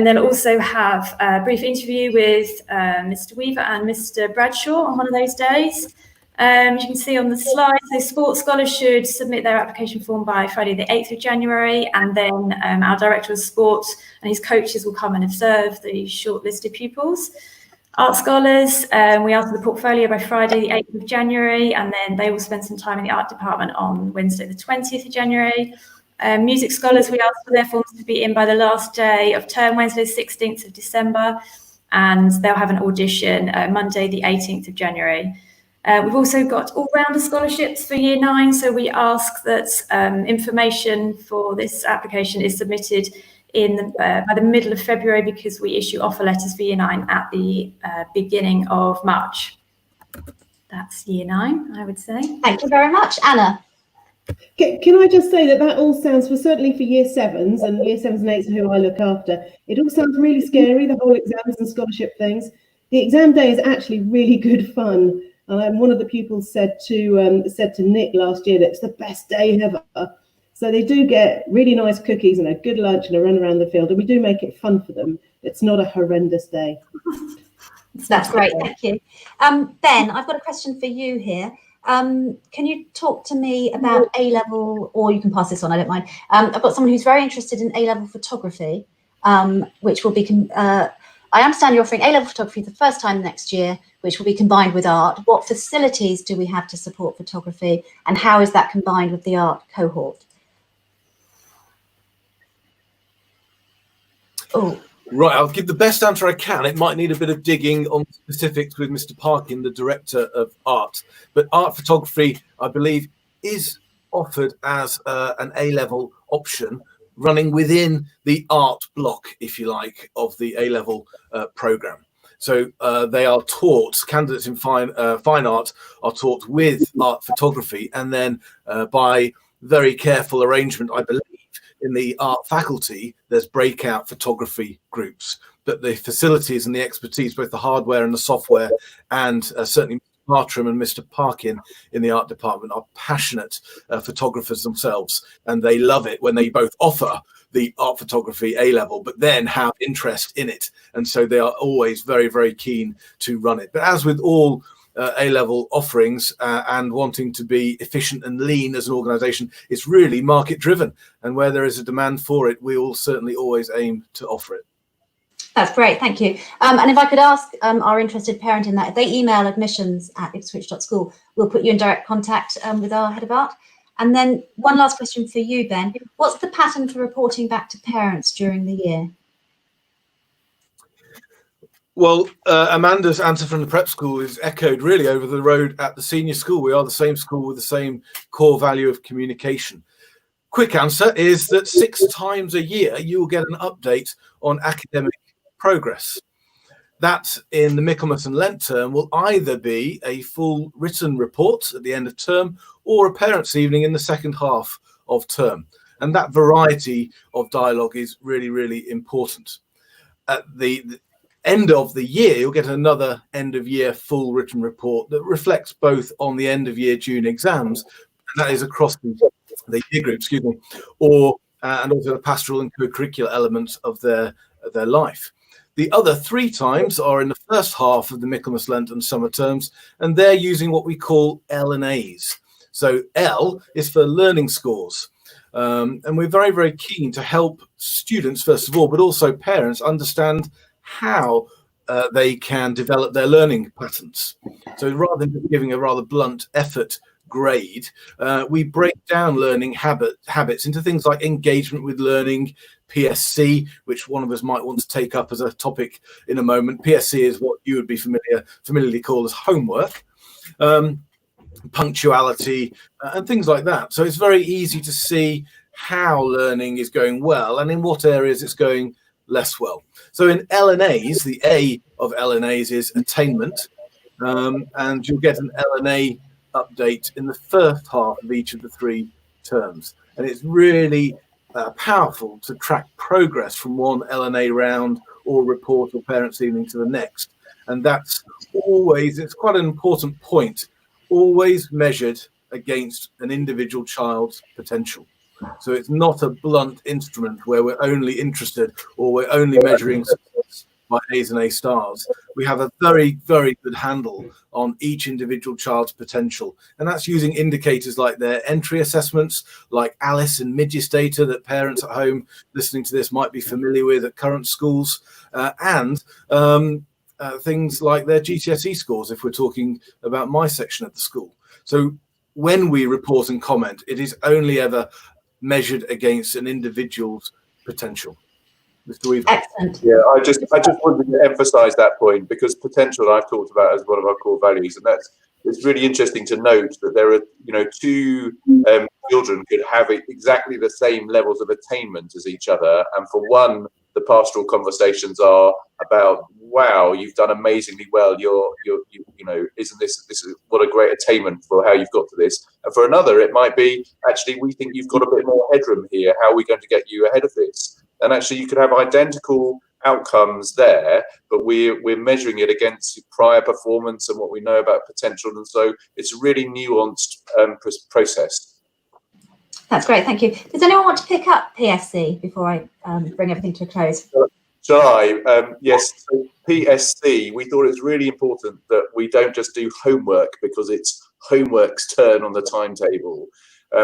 they'll also have a brief interview with Mr. Weaver and Mr. Bradshaw on one of those days. As you can see on the slide, so sports scholars should submit their application form by Friday the 8th of January, and then our Director of Sport and his coaches will come and observe the shortlisted pupils. Art scholars, we ask for the portfolio by Friday the 8th of January, and then they will spend some time in the art department on Wednesday the 20th of January. Music scholars, we ask for their forms to be in by the last day of term, Wednesday the 16th of December, and they'll have an audition Monday the 18th of January. We've also got all-rounder scholarships for Year 9, so we ask that information for this application is submitted by the middle of February, because we issue offer letters for Year 9 at the beginning of March. That's Year 9, I would say. Thank you very much. Anna? Can I just say that all sounds, certainly for Year 7s and Year 7s and 8s who I look after, it all sounds really scary, the whole exams and scholarship things. The exam day is actually really good fun. One of the pupils said to Nick last year that it's the best day ever. So they do get really nice cookies and a good lunch and a run around the field, and we do make it fun for them. It's not a horrendous day. That's great, thank you. Ben, I've got a question for you here. Can you talk to me about A-level, or you can pass this on, I don't mind. I've got someone who's very interested in A-level photography, which will be, I understand you're offering A-level photography for the first time next year, which will be combined with art. What facilities do we have to support photography, and how is that combined with the art cohort? Oh, right, I'll give the best answer I can. It might need a bit of digging on specifics with Mr. Parkin, the Director of Art. But art photography, I believe, is offered as an A-level option, running within the art block, if you like, of the A-level programme. So they are taught, candidates in fine art are taught with art photography, and then by very careful arrangement, I believe, in the art faculty, there's breakout photography groups. But the facilities and the expertise, both the hardware and the software, and certainly Mr. Bartram and Mr. Parkin in the art department are passionate photographers themselves, and they love it when they both offer the art photography A-level, but then have interest in it. And so they are always very, very keen to run it. But as with all A-level offerings and wanting to be efficient and lean as an organisation, it's really market driven. And where there is a demand for it, we will certainly always aim to offer it. that's great, thank you. And if I could ask our interested parent in that, if they email admissions@ipswich.school, we'll put you in direct contact with our Head of Art. And then one last question for you, Ben. What's the pattern for reporting back to parents during the year? Well, Amanda's answer from the prep school is echoed really over the road at the senior school. We are the same school with the same core value of communication. Quick answer is that 6 times a year you will get an update on academic progress. That in the Michaelmas and Lent term will either be a full written report at the end of term or a parents' evening in the second half of term. And that variety of dialogue is really, really important. At the end of the year, you'll get another end of year full written report that reflects both on the end of year June exams, and that is across the year group, and also the pastoral and co-curricular elements of their life. The other 3 times are in the first half of the Michaelmas, Lent and summer terms, and they're using what we call L&As. So L is for learning scores. And we're very, very keen to help students, first of all, but also parents understand how they can develop their learning patterns. So rather than giving a rather blunt effort grade, we break down learning habits into things like engagement with learning, PSC, which one of us might want to take up as a topic in a moment. PSC is what you would be familiarly called as homework, punctuality, and things like that. So it's very easy to see how learning is going well and in what areas it's going less well. So in L&As, the A of L&As is attainment, and you'll get an L&A update in the first half of each of the 3 terms. And it's really powerful to track progress from one L&A round or report or parents' evening to the next. And that's always, it's quite an important point, always measured against an individual child's potential. So it's not a blunt instrument where we're only interested or we're only measuring success by A's and A stars. We have a very, very good handle on each individual child's potential. And that's using indicators like their entry assessments, like Alice and Midges data that parents at home listening to this might be familiar with at current schools, and things like their GCSE scores, if we're talking about my section of the school. So when we report and comment, it is only ever measured against an individual's potential. Mr. Weaver. Excellent. Yeah, I just wanted to emphasise that point, because potential I've talked about as one of our core values, and it's really interesting to note that there are 2 children could have exactly the same levels of attainment as each other, and for one, the pastoral conversations are about, wow, you've done amazingly well. Isn't this what a great attainment for how you've got to this? And for another, it might be, actually, we think you've got a bit more headroom here. How are we going to get you ahead of this? And actually, you could have identical outcomes there, but we're measuring it against prior performance and what we know about potential. And so it's a really nuanced process. That's great, thank you. Does anyone want to pick up PSC before I bring everything to a close? Shall I? Yes, so PSC, we thought it's really important that we don't just do homework because it's homework's turn on the timetable.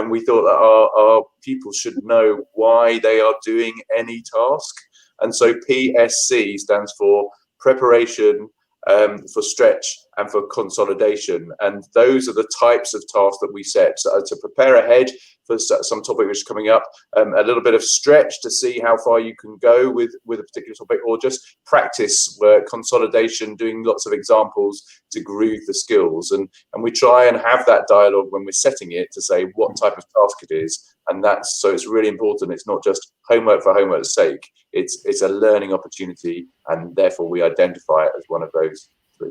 We thought that our pupils should know why they are doing any task. And so PSC stands for preparation, for stretch, and for consolidation. And those are the types of tasks that we set. So to prepare ahead for some topic which is coming up, a little bit of stretch to see how far you can go with a particular topic, or just practice consolidation, doing lots of examples to groove the skills. And we try and have that dialogue when we're setting it to say what type of task it is. And so it's really important. It's not just homework for homework's sake. It's a learning opportunity, and therefore we identify it as one of those 3.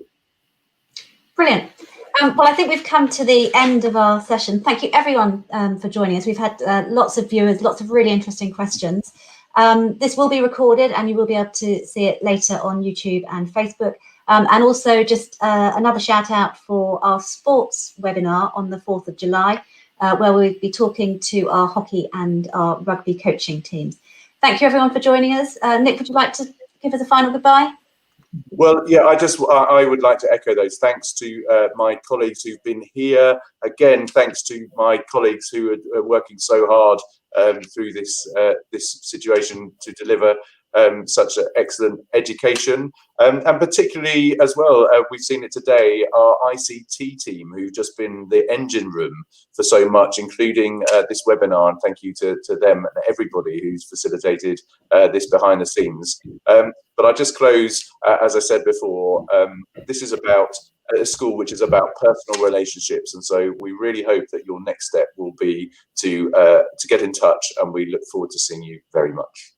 Brilliant. Well, I think we've come to the end of our session. Thank you, everyone, for joining us. We've had lots of viewers, lots of really interesting questions. This will be recorded, and you will be able to see it later on YouTube and Facebook. And also just another shout out for our sports webinar on the 4th of July, where we'll be talking to our hockey and our rugby coaching teams. Thank you, everyone, for joining us. Nick, would you like to give us a final goodbye? Well, yeah, I would like to echo those. Thanks to my colleagues who've been here. Again, thanks to my colleagues who are working so hard through this situation to deliver such an excellent education. And particularly as well, we've seen it today, our ICT team, who've just been the engine room for so much, including this webinar. And thank you to them and everybody who's facilitated this behind the scenes. But I just close, as I said before, this is about a school which is about personal relationships. And so we really hope that your next step will be to get in touch, and we look forward to seeing you very much.